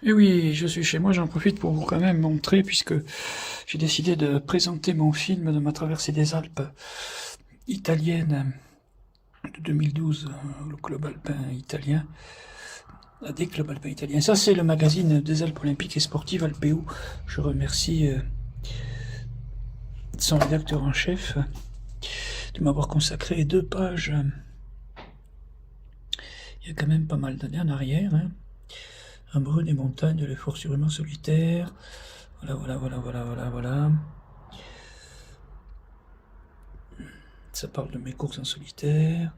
Et oui, je suis chez moi, j'en profite pour vous quand même montrer, puisque j'ai décidé de présenter mon film de ma traversée des Alpes italienne de 2012, le club alpin italien, des clubs alpins italiens. Ça, c'est le magazine des Alpes olympiques et sportives, Alpeo. Je remercie son rédacteur en chef de m'avoir consacré 2 pages. Il y a quand même pas mal d'années en arrière, hein. Embrun des montagnes, l'effort sûrement solitaire. Voilà. Ça parle de mes courses en solitaire,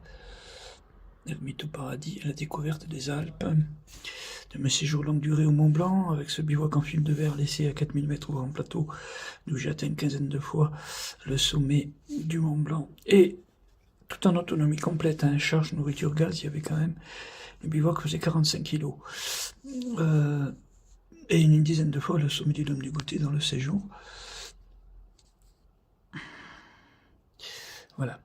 d'Ermite au paradis, à la découverte des Alpes, de mes séjours longue durée au Mont Blanc, avec ce bivouac en fil de verre laissé à 4000 mètres au grand plateau, d'où j'ai atteint une quinzaine de fois le sommet du Mont Blanc. Et tout en autonomie complète, hein, charge, nourriture, gaz, il y avait quand même, le bivouac faisait 45 kilos. Et une dizaine de fois le sommet du Dôme du Goûter dans le séjour. Voilà.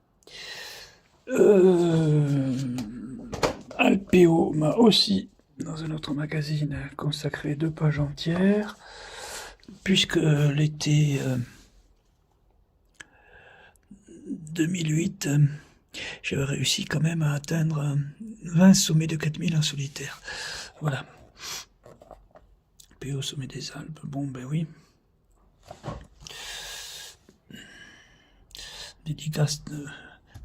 Alpeo m'a aussi, dans un autre magazine, consacré 2 pages entières, puisque l'été 2008, j'avais réussi quand même à atteindre 20 sommets de 4000 en solitaire. Voilà. Alpeo, sommet des Alpes, bon ben oui. Dédicace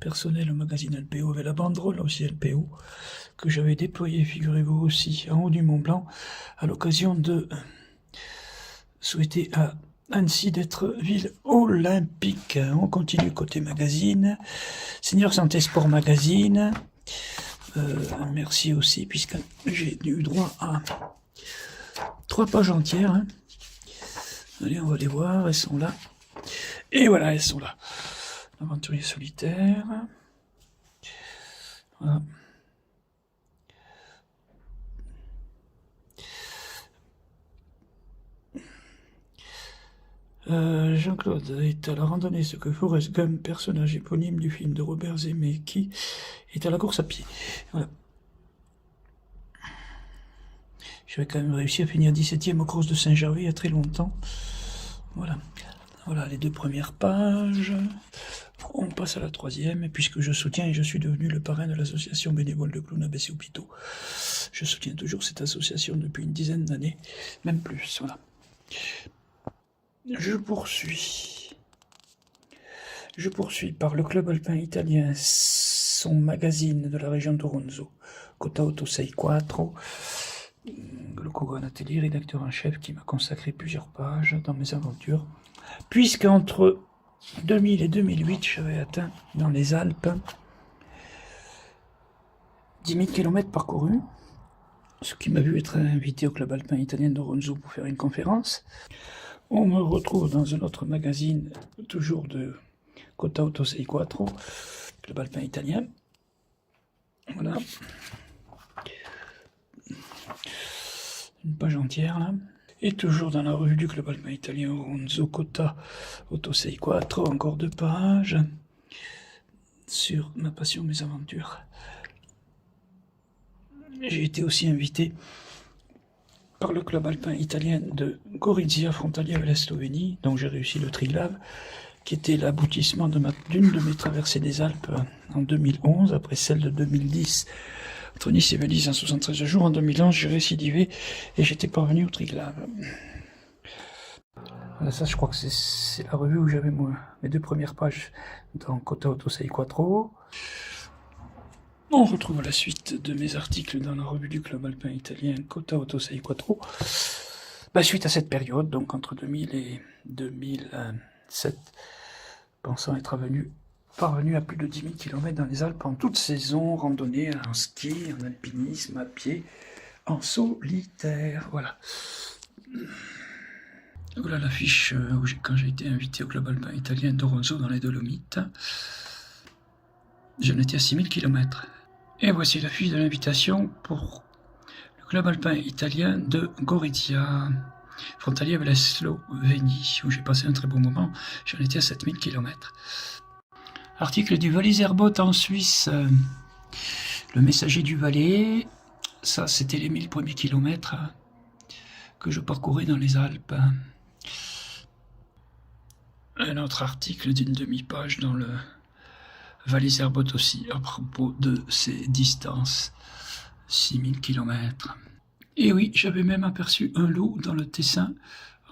personnelle au magazine Alpeo, avec la banderole aussi Alpeo, que j'avais déployée, figurez-vous aussi, en haut du Mont Blanc, à l'occasion de souhaiter à Annecy d'être ville olympique. On continue côté magazine. Seigneur Santé Sport Magazine. Merci aussi, puisque j'ai eu droit à 3 pages entières. Hein. Allez, on va les voir, elles sont là. Et voilà, elles sont là. L'aventurier solitaire. Voilà. Jean-Claude est à la randonnée, ce que Forrest Gump, personnage éponyme du film de Robert Zemeckis, est à la course à pied. Voilà. J'avais quand même réussi à finir 17e au cross de Saint-Gervais il y a très longtemps. Voilà. Voilà les 2 premières pages. On passe à la 3e, puisque je soutiens et je suis devenu le parrain de l'association bénévole de clowns abaissés hôpitaux. Je soutiens toujours cette association depuis une dizaine d'années, même plus, voilà. Je poursuis par le club alpin italien, son magazine de la région d'Oronzo, Cota Otto Sei Quattro, le co-granatellier, rédacteur en chef, qui m'a consacré plusieurs pages dans mes aventures, puisque entre 2000 et 2008, j'avais atteint dans les Alpes 10 000 km parcourus, ce qui m'a vu être invité au club alpin italien d'Oronzo pour faire une conférence. On me retrouve dans un autre magazine, toujours de Cota Otto Sei Quattro, club alpin italien. Voilà. Une page entière là. Et toujours dans la revue du club alpin italien Oronzo, Cota Otto Sei Quattro, encore 2 pages sur ma passion, mes aventures. J'ai été aussi invité par le club alpin italien de Gorizia, frontalier avec la Slovénie, donc j'ai réussi le Triglav, qui était l'aboutissement d'une de mes traversées des Alpes en 2011, après celle de 2010, entre Nice et Venise en 73 jours. En 2011, j'ai récidivé et j'étais parvenu au Triglav. Voilà, ça, je crois que c'est la revue où j'avais mes 2 premières pages dans Cota Otto Sei Quattro. On retrouve la suite de mes articles dans la revue du club alpin italien Cota Otto Sei Quattro. Suite à cette période, donc entre 2000 et 2007, pensant être parvenu à plus de 10 000 km dans les Alpes en toute saison, randonnée, en ski, en alpinisme, à pied, en solitaire. Voilà. Voilà l'affiche quand j'ai été invité au club alpin italien d'Oronzo dans les Dolomites. J'en étais à 6 000 km. Et voici la fiche de l'invitation pour le club alpin italien de Gorizia, frontalier avec la Slovénie, où j'ai passé un très bon moment. J'en étais à 7000 km. Article du Valais Airboat en Suisse. Le messager du Valais, ça c'était les 1000 premiers kilomètres. que je parcourais dans les Alpes. Un autre article d'une demi-page dans le Valais Herbot aussi, à propos de ces distances, 6000 km. Et oui, j'avais même aperçu un loup dans le Tessin,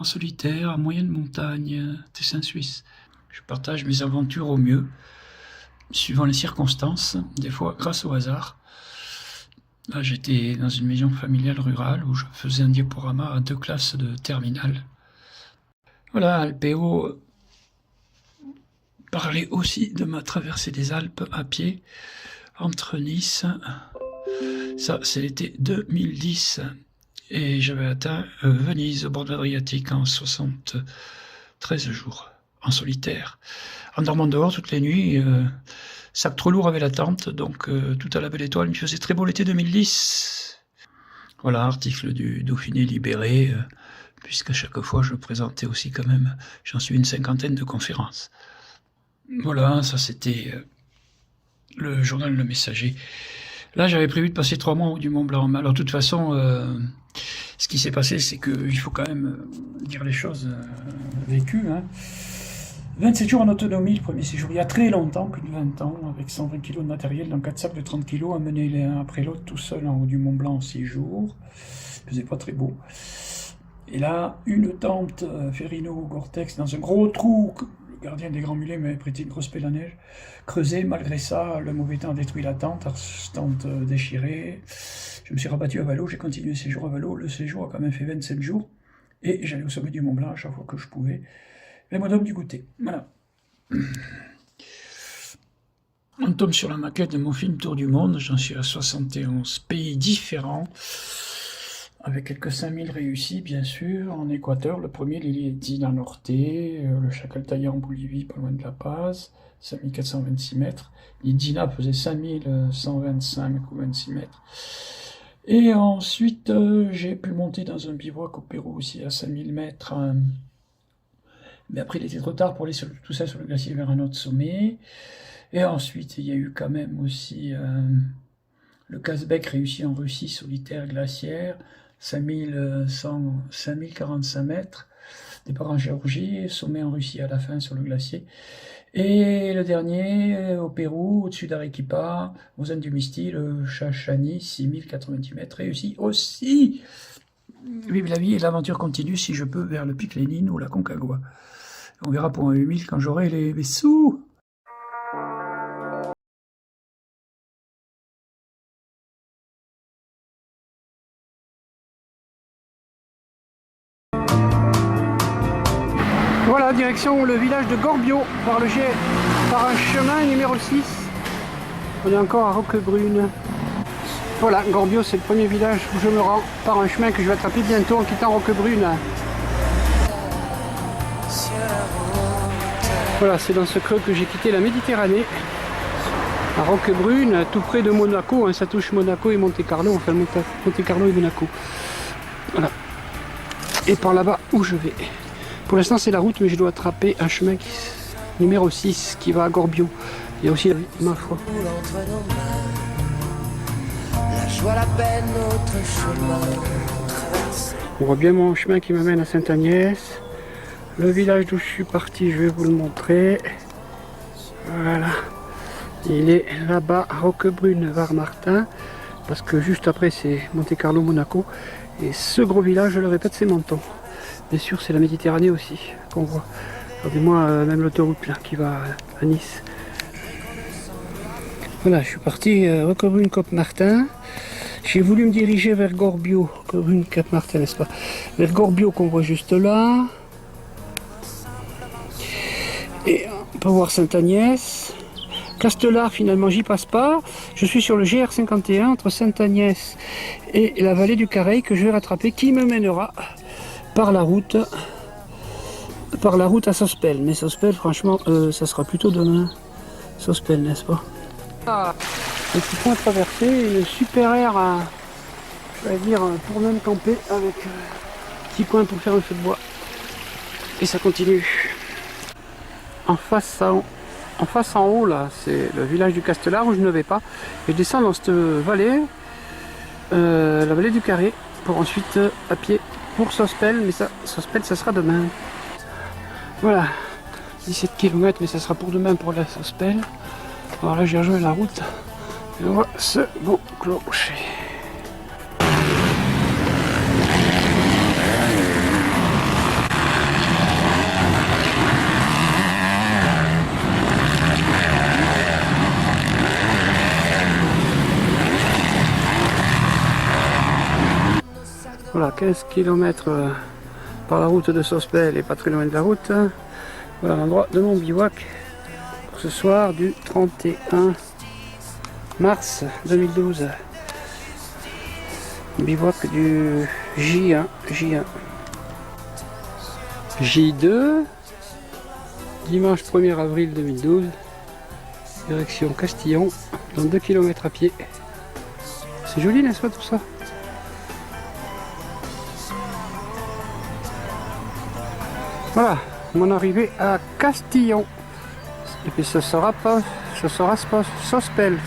en solitaire, en moyenne montagne, Tessin suisse. Je partage mes aventures au mieux, suivant les circonstances, des fois grâce au hasard. Là, j'étais dans une maison familiale rurale où je faisais un diaporama à 2 classes de terminale. Voilà, Alpéo parlait aussi de ma traversée des Alpes à pied entre Nice. Ça, c'est l'été 2010. Et j'avais atteint Venise au bord de l'Adriatique en 73 jours, en solitaire. En dormant dehors toutes les nuits, sac trop lourd avec la tente, donc tout à la belle étoile. Il faisait très beau l'été 2010. Voilà, article du Dauphiné Libéré, puisqu'à chaque fois je présentais aussi quand même, j'en suis une 50aine de conférences. Voilà, ça c'était le journal Le Messager. Là, j'avais prévu de passer 3 mois au haut du Mont Blanc. Alors, de toute façon, ce qui s'est passé, c'est qu'il faut quand même dire les choses vécues. 27 jours en autonomie, le premier séjour. Il y a très longtemps, plus de 20 ans, avec 120 kg de matériel dans 4 sacs de 30 kg, à mener l'un après l'autre tout seul en haut du Mont Blanc en 6 jours. Il faisait pas très beau. Et là, une tente Ferrino Gore-Tex dans un gros trou. Le gardien des Grands Mulets m'avait prêté une grosse pelle à neige. Creusé, malgré ça, le mauvais temps a détruit la tente déchirée. Je me suis rabattu à Valo, j'ai continué le séjour à Valo. Le séjour a quand même fait 27 jours. Et j'allais au sommet du Mont Blanc à chaque fois que je pouvais. Les mots du goûter. Voilà. On tombe sur la maquette de mon film Tour du Monde. J'en suis à 71 pays différents. Avec quelques 5000 réussis, bien sûr, en Équateur. Le premier, l'Iliétine en Norte, le Chacaltaya en Bolivie, pas loin de La Paz, 5426 mètres. L'Idina faisait 5125 ou 26 mètres. Et ensuite, j'ai pu monter dans un bivouac au Pérou aussi à 5000 mètres. Mais après, il était trop tard pour aller tout ça sur le glacier vers un autre sommet. Et ensuite, il y a eu quand même aussi le Kazbek réussi en Russie, solitaire glaciaire. 5045 mètres, départ en Géorgie, sommet en Russie à la fin sur le glacier. Et le dernier, au Pérou, au-dessus d'Arequipa, aux Indes du Misti, le Chachani, 6090 mètres, réussi aussi. Vive la vie et l'aventure continue si je peux vers le pic Lénine ou la Concagua. On verra pour un 8000 quand j'aurai les sous. Voilà, direction le village de Gorbio, par un chemin numéro 6. On est encore à Roquebrune. Voilà, Gorbio, c'est le premier village où je me rends par un chemin que je vais attraper bientôt en quittant Roquebrune. Voilà, c'est dans ce creux que j'ai quitté la Méditerranée. À Roquebrune, tout près de Monaco, ça touche Monaco et Monte-Carlo, enfin Monte-Carlo et Monaco. Voilà. Et par là-bas où je vais. Pour l'instant c'est la route, mais je dois attraper un chemin numéro 6 qui va à Gorbio. Il y a aussi la vie, ma foi. On voit bien mon chemin qui m'amène à Sainte-Agnès. Le village d'où je suis parti, je vais vous le montrer. Voilà. Il est là-bas à Roquebrune, Var-Martin. Parce que juste après c'est Monte-Carlo, Monaco. Et ce gros village, je le répète, c'est Menton. Bien sûr, c'est la Méditerranée aussi qu'on voit. Regardez-moi même l'autoroute là qui va à Nice. Voilà, je suis parti Roquebrune-Cap-Martin. J'ai voulu me diriger vers Gorbio, Roquebrune-Cap-Martin, n'est-ce pas? Vers Gorbio qu'on voit juste là. Et on peut voir Sainte-Agnès. Castellar, finalement, j'y passe pas. Je suis sur le GR51 entre Sainte-Agnès et la vallée du Careil que je vais rattraper, qui me mènera par la route à Sospel. Mais Sospel, franchement, ça sera plutôt demain. Sospel, n'est-ce pas? Ah, un petit point traversé, une super aire à, je vais dire, pour même camper avec un petit coin pour faire un feu de bois. Et ça continue. En face en haut, là, c'est le village du Castellar où je ne vais pas. Et je descends dans cette vallée, la vallée du Carré, pour ensuite, à pied, pour Sospel, mais ça, Sospel, ça sera demain. Voilà, 17 km, mais ça sera pour demain pour la Sospel. Alors là, j'ai rejoint la route. Et on voit ce beau clocher. Voilà, 15 km par la route de Sospel et pas très loin de la route. Voilà l'endroit de mon bivouac pour ce soir du 31 mars 2012. Bivouac du J1, J2, dimanche 1er avril 2012, direction Castillon, dans 2 km à pied. C'est joli, n'est-ce pas, tout ça? Voilà, mon arrivée à Castillon. Et puis ce sera Sospel.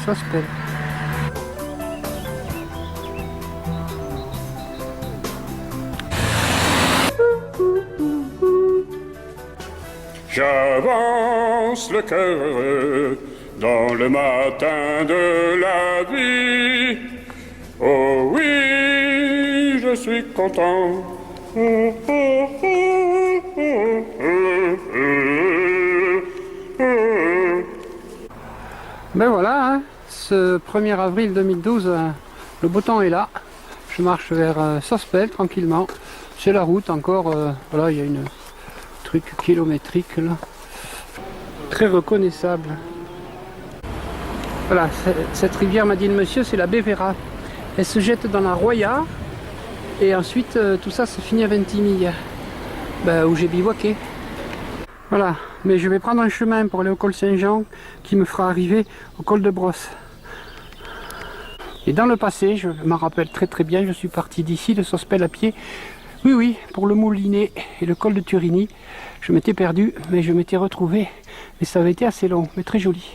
J'avance le cœur heureux dans le matin de la vie. Oh oui, je suis content. Ben voilà, hein, ce 1er avril 2012, le beau temps est là. Je marche vers Sospel tranquillement. C'est la route encore, voilà, il y a une truc kilométrique là. Très reconnaissable. Voilà, cette rivière, m'a dit le monsieur, c'est la Bévéra. Elle se jette dans la Roya et ensuite tout ça se finit à Ventimille, ben, où j'ai bivouaqué. Voilà, mais je vais prendre un chemin pour aller au col Saint-Jean qui me fera arriver au col de Brosse. Et dans le passé, je m'en rappelle très bien, je suis parti d'ici de Sospel à pied. Oui, pour le Moulinet et le col de Turini. Je m'étais perdu, mais je m'étais retrouvé. Mais ça avait été assez long, mais très joli.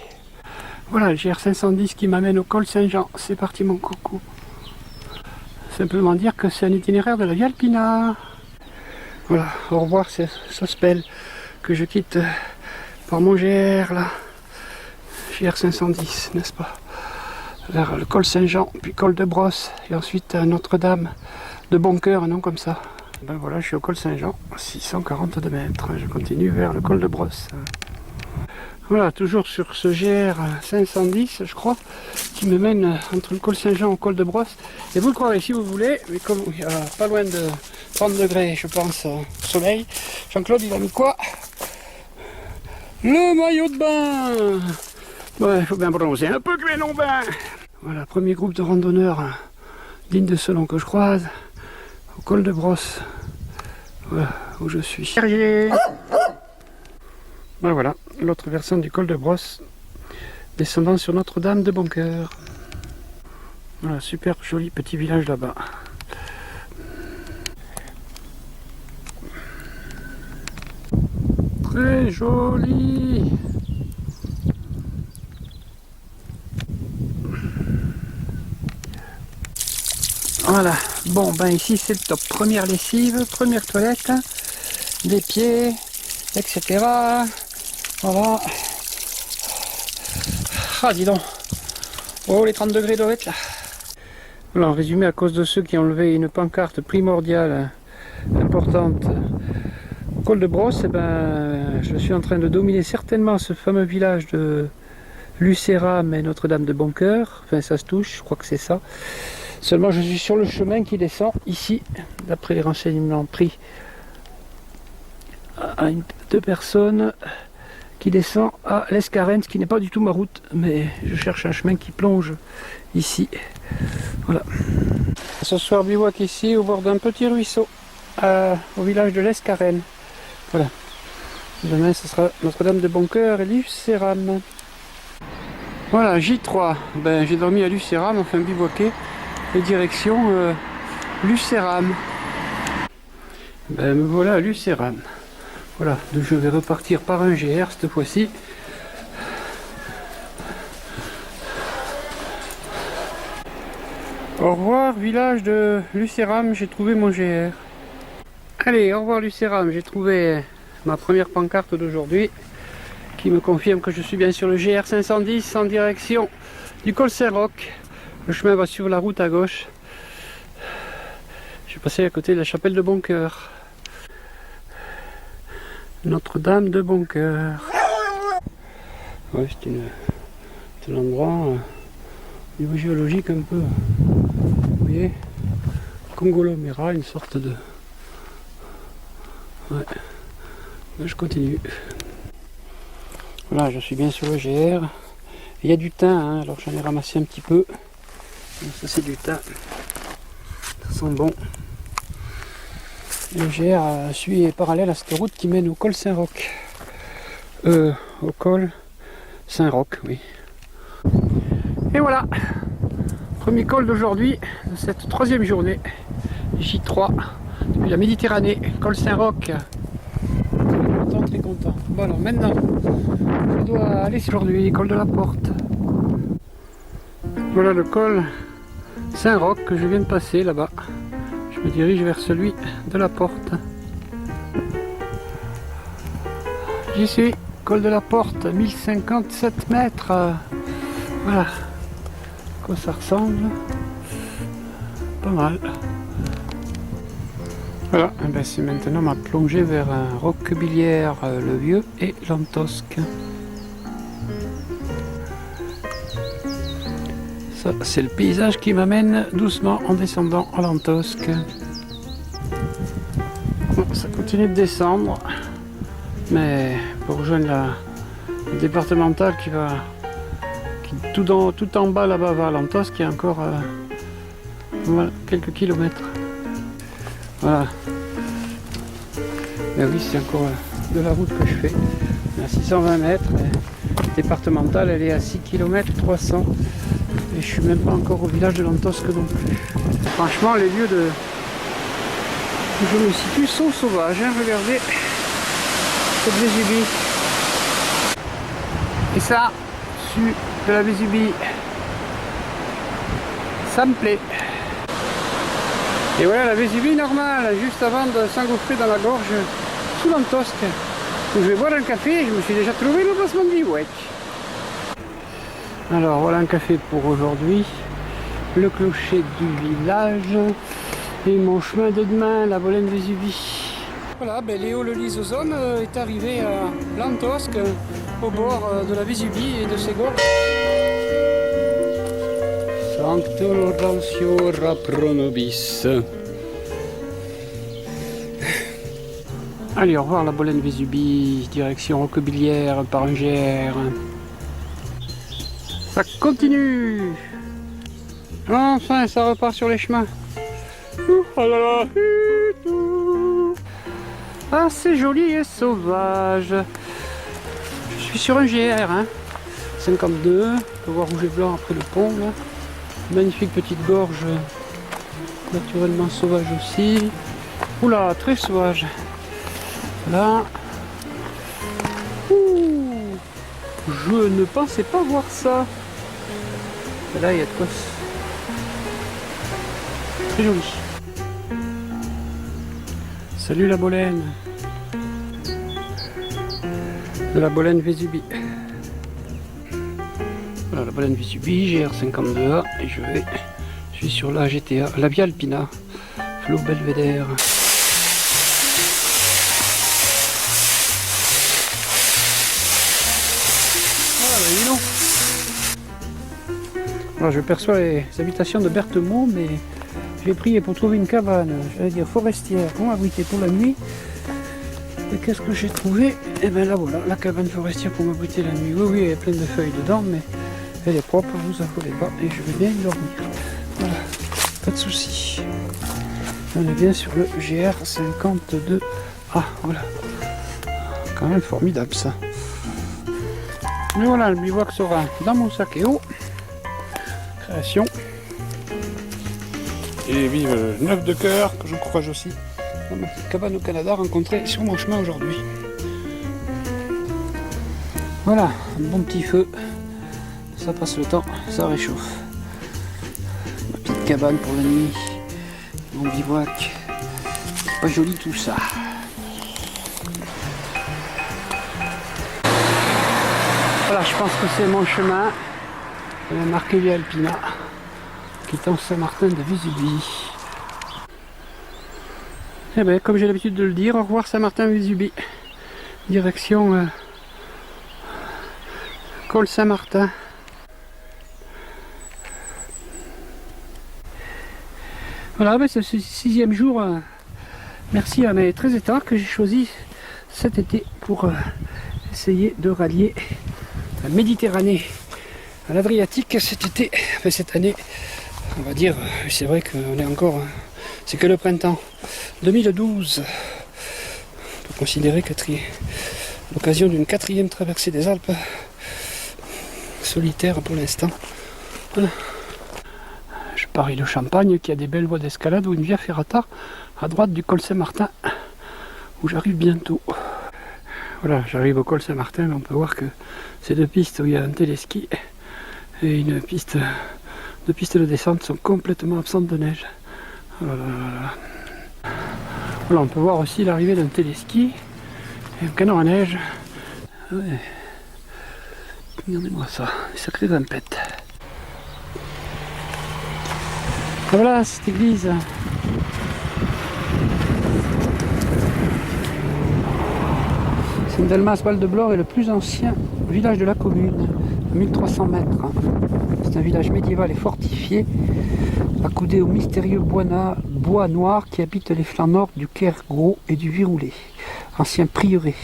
Voilà, le GR510 qui m'amène au col Saint-Jean. C'est parti mon coco. Simplement dire que c'est un itinéraire de la Via Alpina. Voilà, au revoir, c'est Sospel que je quitte par mon GR là. GR510, n'est-ce pas? Vers le col Saint-Jean, puis col de Brosse, et ensuite Notre-Dame de Boncoeur, un nom comme ça. Ben voilà, je suis au col Saint-Jean, 642 mètres. Je continue vers le col de Brosse. Voilà, toujours sur ce GR 510, je crois, qui me mène entre le col Saint-Jean et le col de Brosse. Et vous le croirez si vous voulez, mais comme il y a pas loin de 30 degrés, je pense, au soleil, Jean-Claude, il a mis quoi? Le maillot de bain! Ouais, il faut bien bronzer un peu que les longs bains. Voilà, premier groupe de randonneurs dignes de ce nom que je croise, au col de Brosse. Voilà, où je suis. Ben voilà, l'autre versant du col de Brosse, descendant sur Notre-Dame de Boncoeur. Voilà, super joli petit village là-bas. Très joli. Voilà, bon ben ici c'est le top. Première lessive, première toilette, des pieds, etc. Voilà. Ah dis donc. Oh les 30 degrés doivent être là. Voilà, en résumé, à cause de ceux qui ont levé une pancarte primordiale importante au col de Brosse, eh ben, je suis en train de dominer certainement ce fameux village de Lucéram et Notre-Dame de Boncoeur. Enfin ça se touche, je crois que c'est ça. Seulement je suis sur le chemin qui descend ici, d'après les renseignements pris à deux personnes, qui descend à l'Escarène, ce qui n'est pas du tout ma route, mais je cherche un chemin qui plonge ici. Voilà. Ce soir bivouac ici au bord d'un petit ruisseau, au village de l'Escarène. Voilà. Demain ce sera Notre-Dame de Boncoeur et Lucéram. Voilà, J3. Ben, j'ai dormi à Lucéram, enfin bivouaqué. Et direction Lucéram. Ben me voilà à Lucéram. Voilà, donc je vais repartir par un GR cette fois-ci. Au revoir, village de Lucéram, j'ai trouvé mon GR. Allez, au revoir Lucéram, j'ai trouvé ma première pancarte d'aujourd'hui qui me confirme que je suis bien sur le GR 510 en direction du col Saint-Roch. Le chemin va suivre la route à gauche. Je vais passer à côté de la chapelle de Boncoeur. Notre-Dame de Boncoeur. Ouais, c'est un endroit niveau géologique un peu, vous voyez, conglomérat, une sorte de... Ouais, là, je continue. Voilà, je suis bien sur le GR. Il y a du thym, hein, alors j'en ai ramassé un petit peu. Ça c'est du thym. Ça sent bon. Le GR suit parallèle à cette route qui mène au col Saint-Roch. Au col Saint-Roch, oui. Et voilà, premier col d'aujourd'hui, de cette troisième journée, J3, depuis la Méditerranée, col Saint-Roch. Très content, très content. Bon alors maintenant, je dois aller sur aujourd'hui, col de la Porte. Voilà le col Saint-Roch que je viens de passer là-bas. Je me dirige vers celui de la Porte. J'y suis, col de la Porte, 1057 mètres. Voilà, à quoi ça ressemble. Pas mal. Voilà, ben c'est maintenant ma plongée vers Roquebillière le Vieux et Lantosque. Ça, c'est le paysage qui m'amène doucement en descendant à Lantosque. Bon, ça continue de descendre, mais pour rejoindre la départementale qui va tout en bas là-bas va à Lantosque, il y a encore voilà, quelques kilomètres. Voilà. Mais oui, c'est encore de la route que je fais. À 620 mètres. Départementale, elle est à 6 km 300. Et je suis même pas encore au village de Lantosque non plus. Franchement, les lieux où je me situe sont sauvages. Hein. Regardez cette Vésubie. Et ça, dessus de la Vésubie, ça me plaît. Et voilà la Vésubie normale, juste avant de s'engouffrer dans la gorge sous Lantosque. Je vais boire un café et je me suis déjà trouvé le placement de bivouac. Alors voilà un café pour aujourd'hui, le clocher du village et mon chemin de demain, la Bolène Vésubie. Voilà, ben Léo le Lysosome est arrivé à Lantosque, au bord de la Vésubie et de ses gorges. Sancto Laurentio pro nobis. Allez, au revoir la Bolène Vésubie, direction Roquebillière par un GR. Ça continue. Enfin, ça repart sur les chemins. Ah, c'est joli et sauvage. Je suis sur un GR, hein. 52. On peut voir rouge et blanc après le pont, là. Magnifique petite gorge, naturellement sauvage aussi. Oula, très sauvage. Là. Ouh, je ne pensais pas voir ça. Et là, il y a de quoi. Très joli. Salut la Bolène. La Bolène Vésubie. Voilà la Bolène Vésubie, GR52A et je suis sur la GTA, la Via Alpina, Flot Belvédère. Alors je perçois les habitations de Berthemont, mais j'ai prié pour trouver une cabane, j'allais dire forestière, pour m'abriter pour la nuit. Et qu'est-ce que j'ai trouvé? Et bien là voilà, la cabane forestière pour m'abriter la nuit. Oui, oui, il y a plein de feuilles dedans, mais elle est propre, vous affolez pas, et je vais bien y dormir. Voilà, pas de soucis. On est bien sur le GR52A. Voilà, quand même formidable ça. Et voilà, le bivouac sera dans mon sac et eau. Création. Et vive Neuf de Cœur, que j'encourage aussi, dans ma petite cabane au Canada, rencontrée sur mon chemin aujourd'hui. Voilà, un bon petit feu. Ça passe le temps, ça réchauffe. Ma petite cabane pour la nuit, mon bivouac. Pas joli tout ça. Voilà, je pense que c'est mon chemin. Il y a marqué Via Alpina, quittant Saint-Martin de Vésubie. Eh bien, comme j'ai l'habitude de le dire, au revoir Saint-Martin-Vésubie. Direction Col Saint-Martin. Voilà, ben c'est ce 6e jour. Merci à mes 13 hectares que j'ai choisi cet été pour essayer de rallier la Méditerranée à l'Adriatique cet été. Enfin, cette année, on va dire, c'est vrai qu'on est encore, c'est que le printemps 2012. On peut considérer que l'occasion d'une 4e traversée des Alpes, solitaire pour l'instant. Voilà. Je parie le Champagne qui a des belles voies d'escalade ou une via ferrata à droite du col Saint-Martin où j'arrive bientôt. Voilà, j'arrive au col Saint-Martin, on peut voir que ces deux pistes où il y a un téléski et une piste, deux pistes de descente sont complètement absentes de neige. Voilà, on peut voir aussi l'arrivée d'un téléski et un canon à neige. Ouais. Regardez-moi ça, des sacrées grimpettes. Voilà cette église. Saint-Delmas-Val-de-Blore est le plus ancien village de la commune, à 1300 mètres. C'est un village médiéval et fortifié, accoudé au mystérieux bois noir qui habite les flancs nord du Kergros et du Viroulet, ancien prieuré.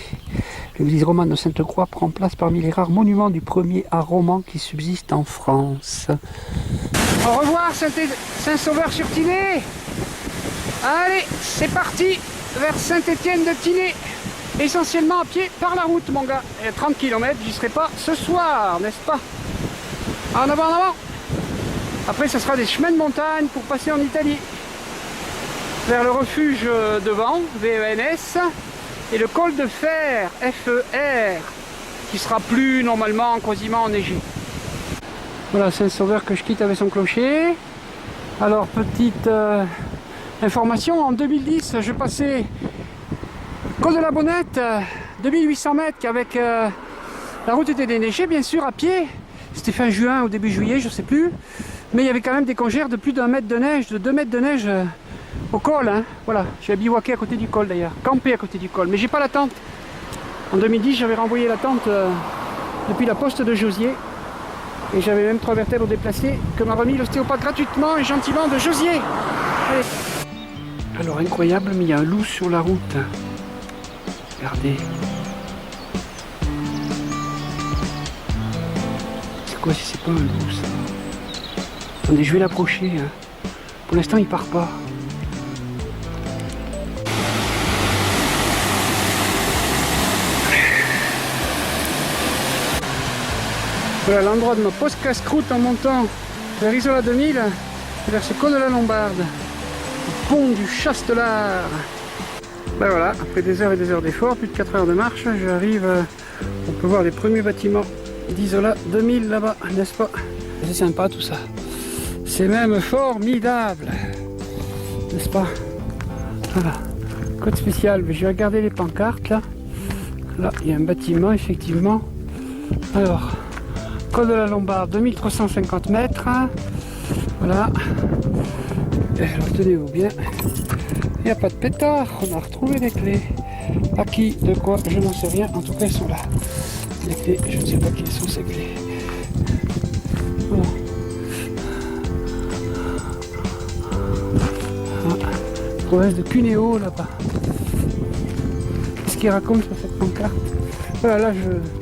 L'église romane de Sainte-Croix prend place parmi les rares monuments du premier art roman qui subsistent en France. Au revoir Saint-Sauveur-sur-Tinée. Allez, c'est parti vers Saint-Étienne-de-Tinée. Essentiellement à pied par la route, mon gars. Et 30 km, j'y serai pas ce soir, n'est-ce pas? En avant, en avant. Après, ce sera des chemins de montagne pour passer en Italie. Vers le refuge devant, VENS. Et le col de fer, FER, qui sera plus normalement quasiment enneigé. Voilà Saint-Sauveur que je quitte avec son clocher. Alors petite information, en 2010 je passais col de la Bonnette, 2800 mètres avec la route était déneigée bien sûr à pied. C'était fin juin ou début juillet, je sais plus. Mais il y avait quand même des congères de plus d'1 mètre de neige, de 2 mètres de neige au col. Hein. Voilà, j'ai bivouaqué à côté du col d'ailleurs, campé à côté du col. Mais j'ai pas la tente. En 2010 j'avais renvoyé la tente depuis la poste de Josier. Et j'avais même 3 vertèbres déplacées que m'a remis l'ostéopathe gratuitement et gentiment de Josier. Allez. Alors incroyable, mais il y a un loup sur la route. Regardez. C'est quoi si c'est pas un loup ça? Attendez, je vais l'approcher. Hein. Pour l'instant il part pas. Voilà l'endroit de ma poste casse-croûte en montant vers Isola 2000 et vers ce col de la Lombarde, le pont du Chastelar. Ben voilà, après des heures et des heures d'effort, plus de 4 heures de marche, j'arrive, on peut voir les premiers bâtiments d'Isola 2000 là-bas, n'est-ce pas? C'est sympa tout ça, c'est même formidable, n'est-ce pas? Voilà, code spécial, je vais regarder les pancartes là, là il y a un bâtiment effectivement, alors... Col de la Lombarde, 2350 mètres. Voilà. Alors tenez-vous bien. Il n'y a pas de pétard. On a retrouvé les clés. À qui, de quoi, je n'en sais rien. En tout cas, elles sont là. Les clés, je ne sais pas qui sont ces clés. Voilà. Ah. Province de Cuneo là-bas. Qu'est-ce qu'il raconte sur cette pancarte? Voilà, là,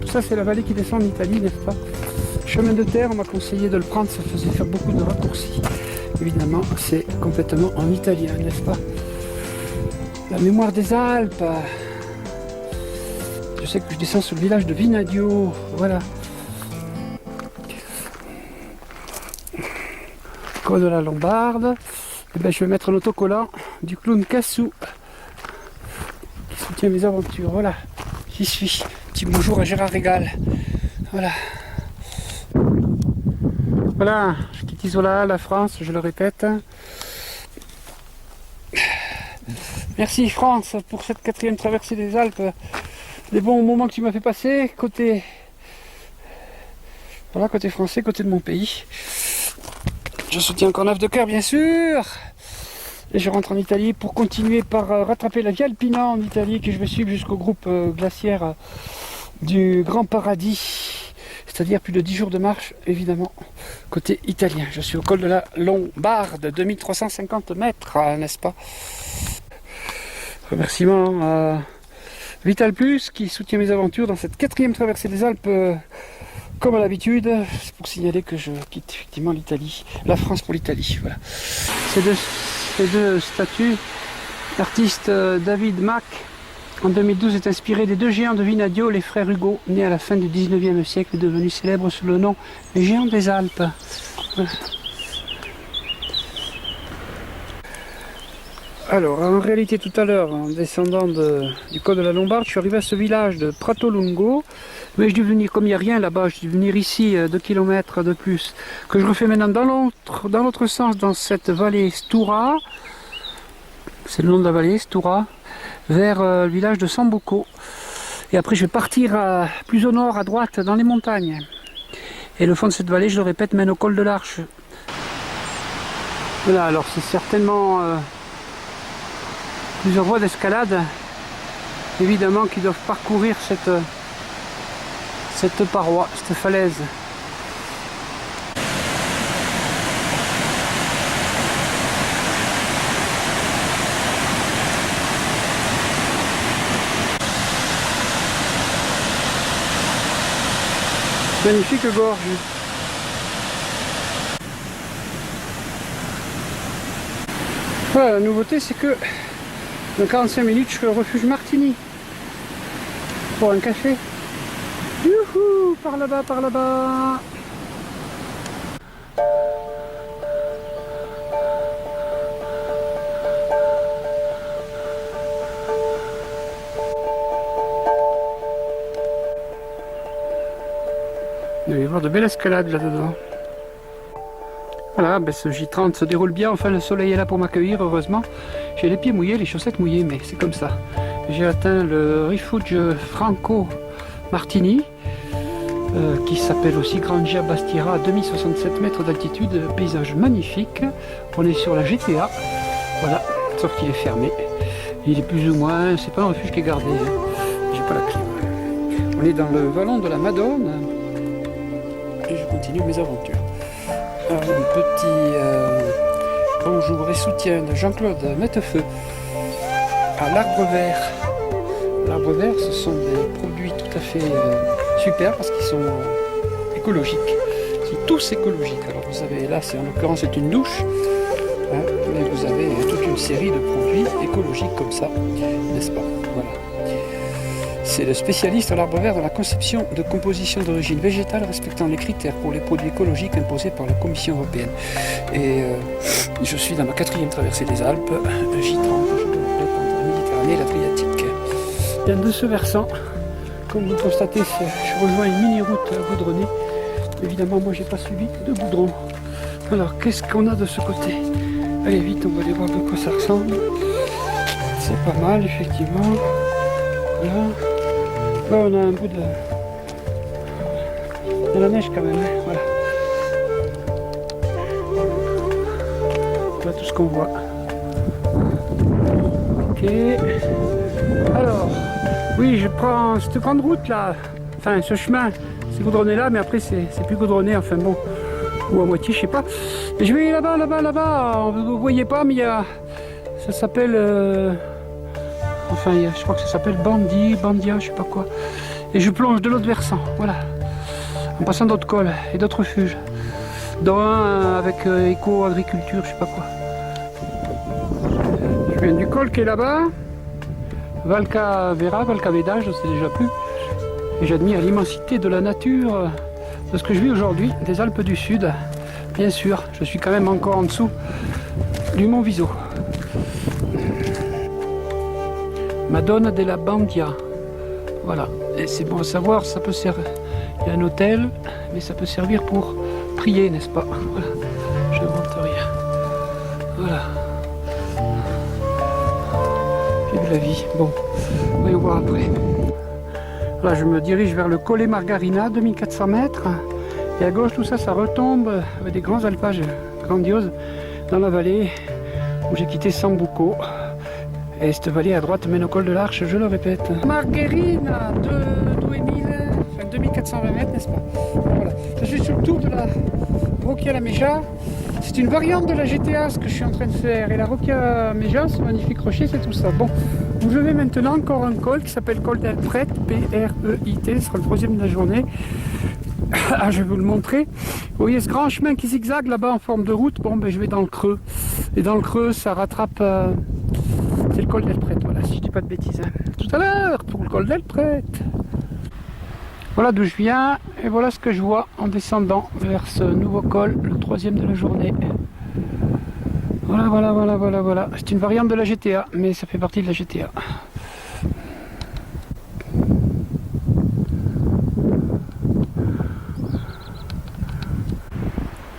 tout ça, c'est la vallée qui descend en Italie, n'est-ce pas? Chemin de terre, on m'a conseillé de le prendre, ça faisait faire beaucoup de raccourcis. Évidemment, c'est complètement en italien, n'est-ce pas? La mémoire des Alpes. Je sais que je descends sur le village de Vinadio, voilà. Col de la Lombarde. Et ben, je vais mettre l'autocollant du clown Cassou qui soutient mes aventures. Voilà, j'y suis. Petit bonjour à Gérard Régal. Voilà. Voilà, je quitte Isola, la France, je le répète. Merci France pour cette 4e traversée des Alpes. Les bons moments que tu m'as fait passer, côté... Voilà, côté français, côté de mon pays. Je soutiens encore neuf de cœur, bien sûr. Et je rentre en Italie pour continuer par rattraper la Via Alpina en Italie, que je vais suivre jusqu'au groupe glaciaire du Grand Paradis. C'est-à-dire plus de 10 jours de marche, évidemment, côté italien. Je suis au col de la Lombarde, 2350 mètres, n'est-ce pas? Remerciements à Vital Plus qui soutient mes aventures dans cette 4e traversée des Alpes. Comme à l'habitude, c'est pour signaler que je quitte effectivement l'Italie, la France pour l'Italie. Voilà. Ces deux statues, l'artiste David Mack en 2012 est inspiré des 2 géants de Vinadio, les frères Hugo, nés à la fin du 19e siècle et devenus célèbres sous le nom les géants des Alpes. Voilà. Alors, en réalité, tout à l'heure, en descendant du col de la Lombarde, je suis arrivé à ce village de Pratolungo, mais je dû venir, comme il n'y a rien là-bas, je dû venir ici 2 km de plus, que je refais maintenant dans l'autre sens, dans cette vallée Stura, c'est le nom de la vallée, Stura, vers le village de Sambuco. Et après, je vais partir plus au nord, à droite, dans les montagnes. Et le fond de cette vallée, je le répète, mène au col de l'Arche. Voilà, alors c'est certainement... plusieurs voies d'escalade, évidemment, qui doivent parcourir cette paroi, cette falaise. Magnifique gorge. Voilà, la nouveauté, c'est que dans 45 minutes, je suis au refuge Martini pour un café. Youhou, par là-bas, par là-bas. Il va y avoir de belles escalades là-dedans. Voilà, ben ce J30 se déroule bien, enfin le soleil est là pour m'accueillir, heureusement. J'ai les pieds mouillés, les chaussettes mouillées, mais c'est comme ça. J'ai atteint le refuge Franco Martini, qui s'appelle aussi Grangia Bastiera, à 2067 mètres d'altitude, paysage magnifique. On est sur la GTA, voilà, sauf qu'il est fermé. Il est plus ou moins, c'est pas un refuge qui est gardé, hein. J'ai pas la clé. On est dans le vallon de la Madone, et je continue mes aventures. Un petit bonjour et soutien de Jean-Claude Mettefeu à l'Arbre Vert. L'Arbre Vert, ce sont des produits tout à fait super parce qu'ils sont écologiques. Ils sont tous écologiques. Alors vous avez là, en l'occurrence c'est une douche, hein, mais vous avez toute une série de produits écologiques comme ça, n'est-ce pas? Voilà. C'est le spécialiste à l'Arbre Vert dans la conception de compositions d'origine végétale respectant les critères pour les produits écologiques imposés par la Commission européenne. Et je suis dans ma 4e traversée des Alpes, J30, je dois répondre la Méditerranée et l'Adriatique. Bien de ce versant, comme vous le constatez, je rejoins une mini-route goudronnée. Évidemment, moi j'ai pas suivi de goudron. Alors, qu'est-ce qu'on a de ce côté? Allez vite, on va aller voir de quoi ça ressemble. C'est pas mal, effectivement. Voilà. Là on a un bout de la neige quand même, hein. Voilà. Voilà tout ce qu'on voit. Ok. Alors, oui, je prends cette grande route là, enfin ce chemin, c'est goudronné là, mais après c'est plus goudronné, enfin bon, ou à moitié, je sais pas. Et je vais là-bas, vous voyez pas, mais il y a, ça s'appelle... Enfin, je crois que ça s'appelle Bandia, je sais pas quoi. Et je plonge de l'autre versant, voilà. En passant d'autres cols et d'autres refuges. Dont un avec éco-agriculture, je sais pas quoi. Je viens du col qui est là-bas. Valcaveda, je sais déjà plus. Et j'admire l'immensité de la nature, de ce que je vis aujourd'hui, des Alpes du Sud. Bien sûr, je suis quand même encore en dessous du Mont Viso. Madone della Bandia. Voilà. Et c'est bon à savoir, ça peut servir. Il y a un hôtel, mais ça peut servir pour prier, n'est-ce pas? Voilà. Je n'invente rien. Voilà. Vive la vie. Bon, voyons voir après. Là, je me dirige vers le Colle Margarina, 2400 mètres. Et à gauche, tout ça, ça retombe avec des grands alpages grandioses dans la vallée où j'ai quitté Sambuco. Et cette vallée à droite mène au col de l'Arche, je le répète. Margarina de 2420 mètres, n'est-ce pas? Voilà. Je suis sur le tour de la Rocchia Lameja. C'est une variante de la GTA, ce que je suis en train de faire. Et la Rocchia Lameja, ce magnifique rocher, c'est tout ça. Bon, où je vais maintenant encore un col qui s'appelle Col del Pret, P-R-E-I-T, ce sera le troisième de la journée. Ah, je vais vous le montrer. Vous voyez ce grand chemin qui zigzague là-bas en forme de route. Bon, ben je vais dans le creux. Et dans le creux, ça rattrape... c'est le Col del Pret, voilà, si je dis pas de bêtises. Hein. Tout à l'heure, pour le Col del Pret. Voilà d'où je viens, et voilà ce que je vois en descendant vers ce nouveau col, le troisième de la journée. Voilà. C'est une variante de la GTA, mais ça fait partie de la GTA.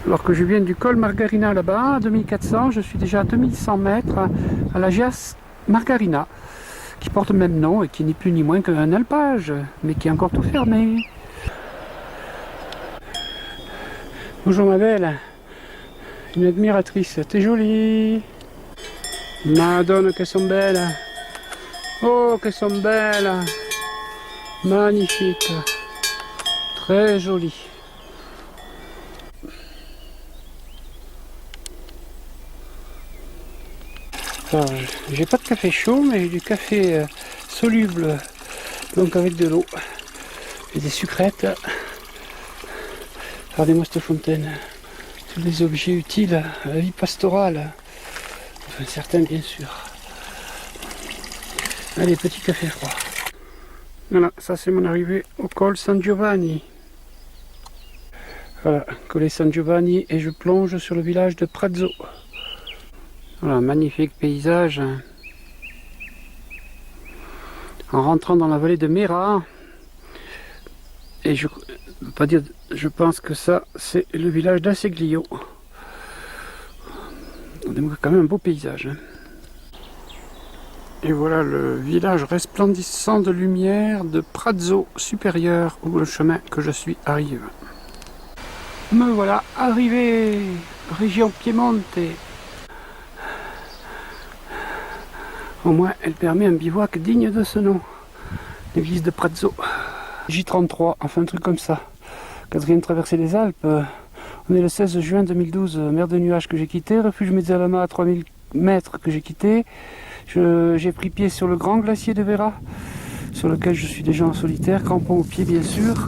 Alors que je viens du col Margarina là-bas, à 2400, je suis déjà à 2100 mètres à la Gias Margarina, qui porte le même nom et qui n'est plus ni moins qu'un alpage, mais qui est encore tout fermé. Bonjour ma belle, une admiratrice, t'es jolie. Madonna, qu'elles sont belles. Oh, qu'elles sont belles. Magnifique, très jolie. Alors, j'ai pas de café chaud, mais j'ai du café soluble, donc avec de l'eau et des sucrètes. Regardez-moi cette fontaine, tous les objets utiles à la vie pastorale, enfin certains bien sûr. Allez, petit café froid. Voilà, ça c'est mon arrivée au col San Giovanni. Voilà, Colle San Giovanni, et je plonge sur le village de Prazzo. Voilà, magnifique paysage. En rentrant dans la vallée de Mera, et je pense que ça c'est le village d'Aseglio. Quand même un beau paysage. Et voilà le village resplendissant de lumière de Prazzo supérieur, où le chemin que je suis arrive. Me voilà arrivé, région Piemonte. Au moins, elle permet un bivouac digne de ce nom. L'église de Prazzo. J33, enfin un truc comme ça. Quatrième traversée des Alpes. On est le 16 juin 2012. Mer de nuages que j'ai quitté. Refuge Mezzalama à 3000 mètres que j'ai quitté. J'ai pris pied sur le grand glacier de Vera, sur lequel je suis déjà en solitaire. Crampons aux pieds, bien sûr.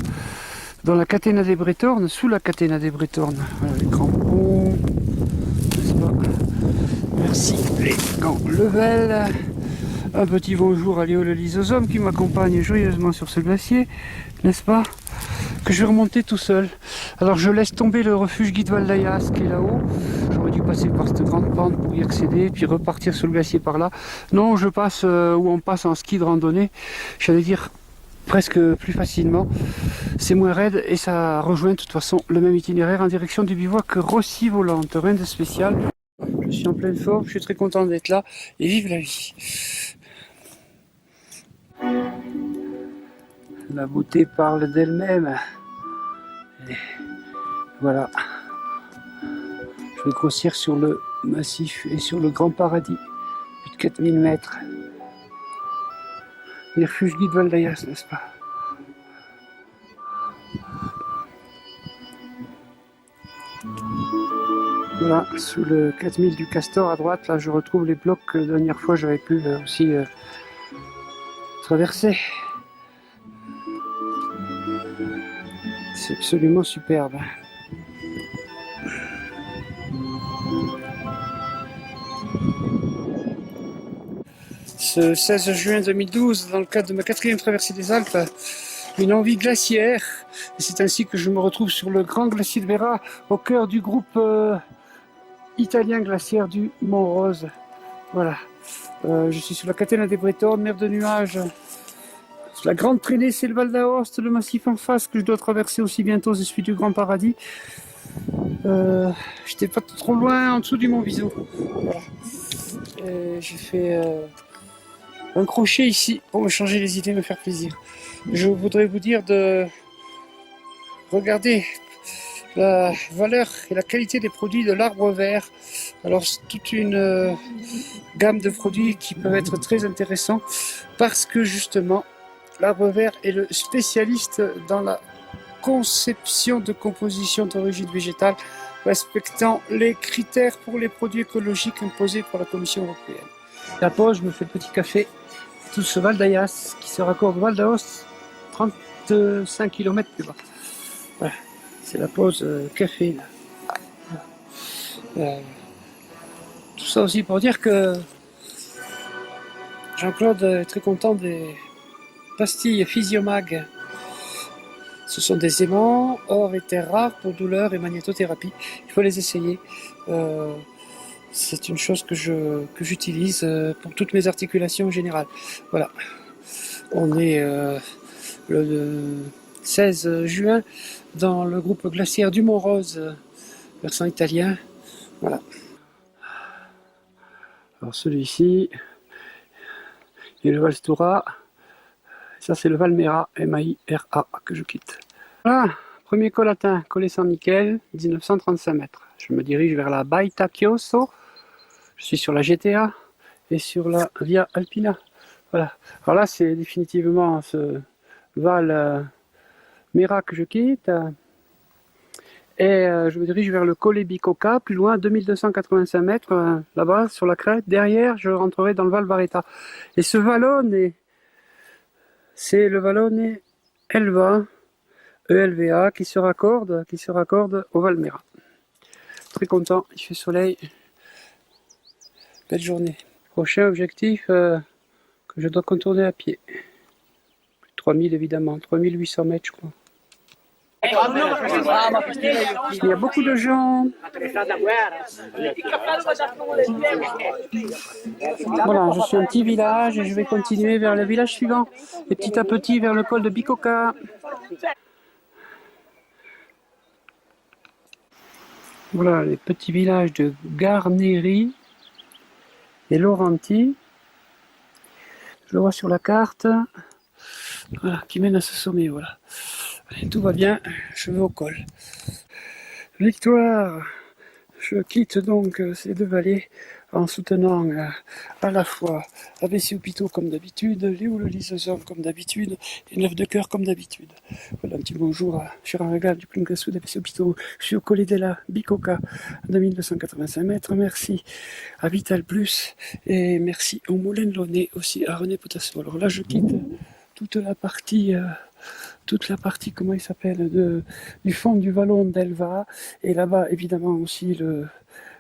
Dans la Catena dei Bretorn, sous la Catena dei Bretorn. Voilà les crampons. N'est-ce pas? Merci les gants Level. Un petit bonjour à Léo le lysosome qui m'accompagne joyeusement sur ce glacier, n'est-ce pas? Que je vais remonter tout seul. Alors je laisse tomber le refuge Guide Valdayas qui est là-haut. J'aurais dû passer par cette grande pente pour y accéder, puis repartir sur le glacier par là. Non, je passe où on passe en ski de randonnée. J'allais dire presque plus facilement. C'est moins raide et ça rejoint de toute façon le même itinéraire en direction du bivouac Rossi Volante. Rien de spécial. Je suis en pleine forme, je suis très content d'être là et vive la vie. La beauté parle d'elle-même. Voilà. Je vais grossir sur le massif et sur le grand paradis. Plus de 4000 mètres. Les refuges Guide Valdayas, n'est-ce pas? Voilà, sous le 4000 du Castor à droite, là je retrouve les blocs que la dernière fois j'avais pu aussi traverser. C'est absolument superbe. Ce 16 juin 2012, dans le cadre de ma 4e traversée des Alpes, une envie glaciaire. Et c'est ainsi que je me retrouve sur le grand glacier de Vera, au cœur du groupe italien glaciaire du Mont Rose. Voilà. Je suis sur la Catena dei Bretorn, mer de nuages. La grande traînée, c'est le Val d'Aoste, le massif en face que je dois traverser aussi bientôt, c'est celui du Grand Paradis. J'étais pas trop loin en dessous du Mont Viso. Voilà. J'ai fait un crochet ici pour me changer les idées, me faire plaisir. Je voudrais vous dire de regarder la valeur et la qualité des produits de l'Arbre Vert. Alors c'est toute une gamme de produits qui peuvent être très intéressants parce que justement l'Arbre Vert est le spécialiste dans la conception de composition d'origine végétale respectant les critères pour les produits écologiques imposés par la Commission européenne. La pause, je me fais le petit café, tout ce Val d'Ayas qui se raccorde au Val d'Aos, 35 km plus bas. Voilà, c'est la pause café. Là. Tout ça aussi pour dire que Jean-Claude est très content des pastilles Physiomag. Ce sont des aimants, or et terres rares pour douleur et magnétothérapie. Il faut les essayer. C'est une chose que j'utilise pour toutes mes articulations en général. Voilà. On est le 16 juin dans le groupe glaciaire du Mont-Rose, versant italien. Voilà. Alors celui-ci, il y a le Val Stura. Ça c'est le Val Mera, M-A-I-R-A, que je quitte. Voilà, premier col atteint, collé sans nickel, 1935 mètres. Je me dirige vers la Baita Chiosso. Je suis sur la GTA et sur la Via Alpina. Voilà. Alors là c'est définitivement ce Val Mera que je quitte. Et je me dirige vers le Colle Bicocca, plus loin, 2285 mètres, là-bas, sur la crête. Derrière, je rentrerai dans le Val Barretta. Et ce vallone, c'est le vallone Elva, ELVA, qui se raccorde au Val Mera. Très content, il fait soleil. Belle journée. Prochain objectif que je dois contourner à pied. 3000 évidemment, 3800 mètres je crois. Il y a beaucoup de gens. Voilà, je suis un petit village et je vais continuer vers le village suivant. Et petit à petit vers le col de Bicocca. Voilà les petits villages de Garneri et Laurenti. Je le vois sur la carte. Voilà, qui mène à ce sommet, voilà. Allez, tout va bien, je vais au col. Victoire! Je quitte donc ces deux vallées en soutenant à la fois ABC Hôpitaux comme d'habitude, Léo le Liseson comme d'habitude, et Neuf de Cœur comme d'habitude. Voilà un petit bonjour à Gérard Régal du Club Gassou d'ABC Hôpitaux. Je suis au Colle della Bicocca, 2285 mètres. Merci à Vital Plus et merci au Moulin de Launay, aussi à René Potasso. Alors là, je quitte toute la partie, comment il s'appelle, du fond du vallon d'Elva, et là-bas évidemment aussi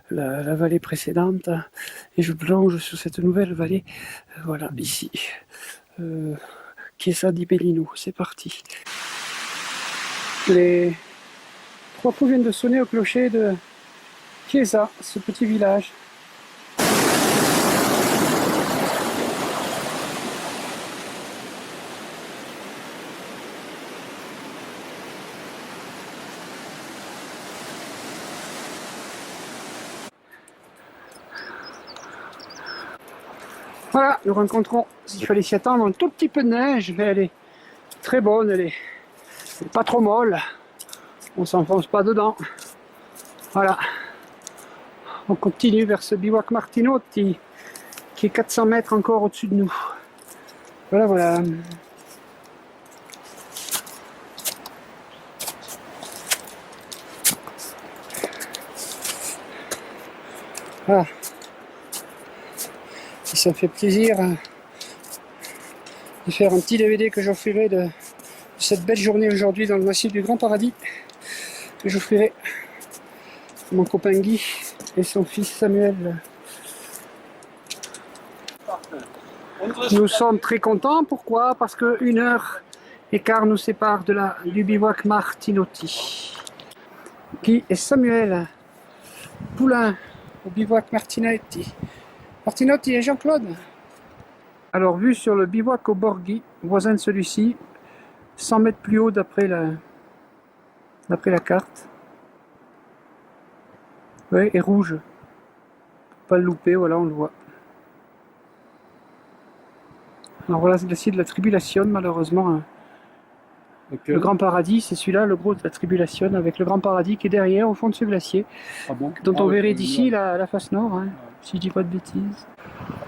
la vallée précédente, et je plonge sur cette nouvelle vallée, voilà, ici, Chiesa di Bellino. C'est parti. Les 3 coups viennent de sonner au clocher de Chiesa, ce petit village. Voilà, nous rencontrons, s'il fallait s'y attendre, un tout petit peu de neige, mais elle est très bonne, elle est pas trop molle, on s'enfonce pas dedans. Voilà, on continue vers ce bivouac Martinotti, qui est 400 mètres encore au-dessus de nous. Voilà, voilà. Voilà. Et ça me fait plaisir de faire un petit DVD que j'offrirai de cette belle journée aujourd'hui dans le massif du Grand Paradis, que j'offrirai à mon copain Guy et son fils Samuel. Nous sommes très contents, pourquoi? Parce que 1h15 nous sépare du bivouac Martinotti. Guy et Samuel Poulain au bivouac Martinotti et Jean-Claude. Alors, vue sur le bivouac au Borghi, voisin de celui-ci, 100 mètres plus haut d'après la carte. Oui, et rouge. Pour pas le louper, voilà, on le voit. Alors voilà, ce glacier de la Tribulation, malheureusement. Okay. Le Grand Paradis, c'est celui-là, le gros de la Tribulation, avec le Grand Paradis qui est derrière, au fond de ce glacier, Ah bon? dont on ouais, verrait d'ici la face nord, hein, si je dis pas de bêtises.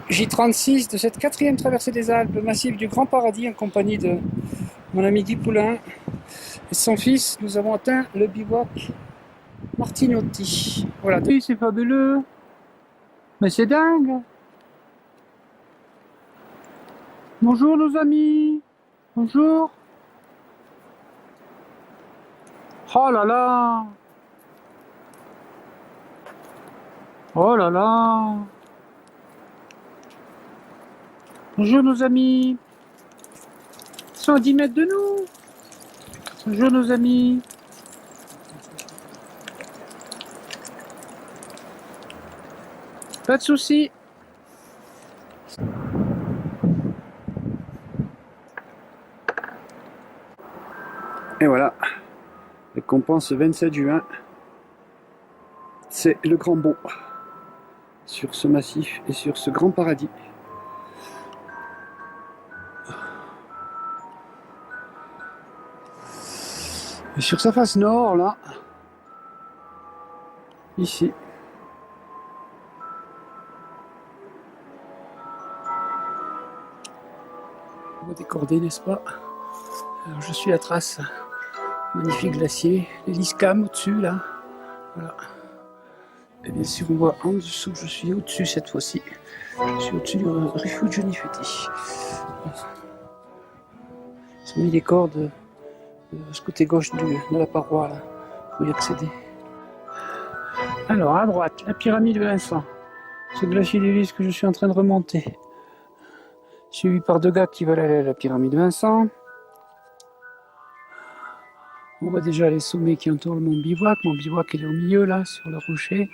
J36 de cette 4e traversée des Alpes, le massif du Grand Paradis, en compagnie de mon ami Guy Poulain et son fils. Nous avons atteint le bivouac Martinotti. Voilà, oui, c'est fabuleux, mais c'est dingue. Bonjour nos amis, bonjour. Oh là là! Oh là là! Bonjour nos amis! Ils sont à 10 mètres de nous! Bonjour nos amis! Pas de soucis! Et voilà! Récompense 27 juin, c'est le grand bond sur ce massif et sur ce grand paradis. Et sur sa face nord, là, ici, on va décorder, n'est-ce pas? Alors je suis la trace. Magnifique glacier, les Liscam au-dessus là, voilà. Et bien sûr on voit en dessous, je suis au-dessus cette fois-ci, je suis au-dessus du refuge Nifeti. Ils ont mis les cordes de ce côté gauche de la paroi là, pour y accéder. Alors à droite, la pyramide Vincent, ce glacier d'Ulysse que je suis en train de remonter, suivi par 2 gars qui veulent aller à la pyramide Vincent. On voit déjà les sommets qui entourent mon bivouac. Mon bivouac est au milieu, là, sur le rocher.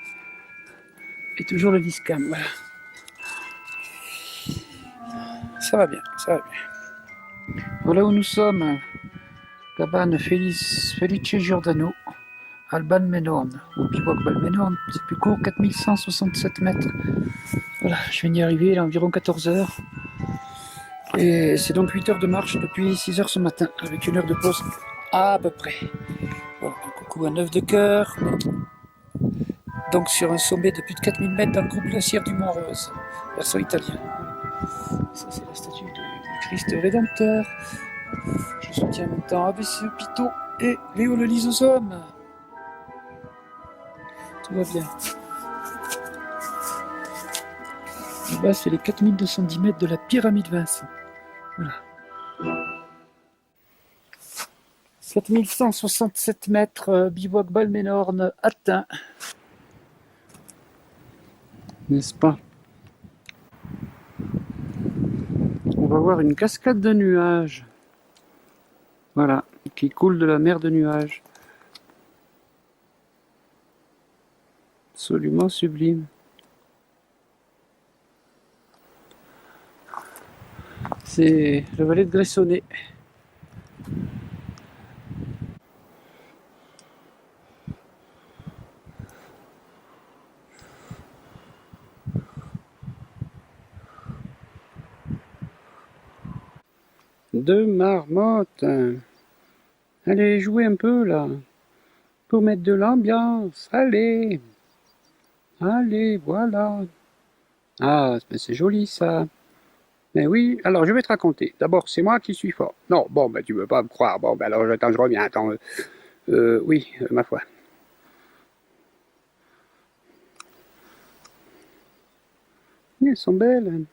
Et toujours le Liscam, voilà. Ça va bien, ça va bien. Voilà où nous sommes. Cabane Felice Giordano, Alban Menorne. Au bivouac Balmenorne, c'est plus court, 4167 mètres. Voilà, je viens d'y arriver, il est environ 14 heures. Et c'est donc 8 heures de marche depuis 6 heures ce matin, avec 1 heure de pause. À peu près. Voilà, un coucou à 9 de cœur. Donc sur un sommet de plus de 4000 mètres dans le groupe glaciaire du Mont-Rose, version italienne. Ça c'est la statue du Christ Rédempteur. Je soutiens en même temps ABC Pito et Léo le Lysosome. Tout va bien. Là-bas c'est les 4210 mètres de la pyramide Vincent. Voilà. 4167 mètres, bivouac Balmenorne atteint. N'est-ce pas? On va voir une cascade de nuages. Voilà, qui coule de la mer de nuages. Absolument sublime. C'est la vallée de Gressonnet. Deux marmottes. Allez, jouez un peu là. Pour mettre de l'ambiance. Allez. Allez, voilà. Ah, c'est joli ça. Mais oui, alors je vais te raconter. D'abord, c'est moi qui suis fort. Non, bon, ben tu veux pas me croire. Bon, ben alors attends, je reviens. Attends. Oui, ma foi. Elles sont belles.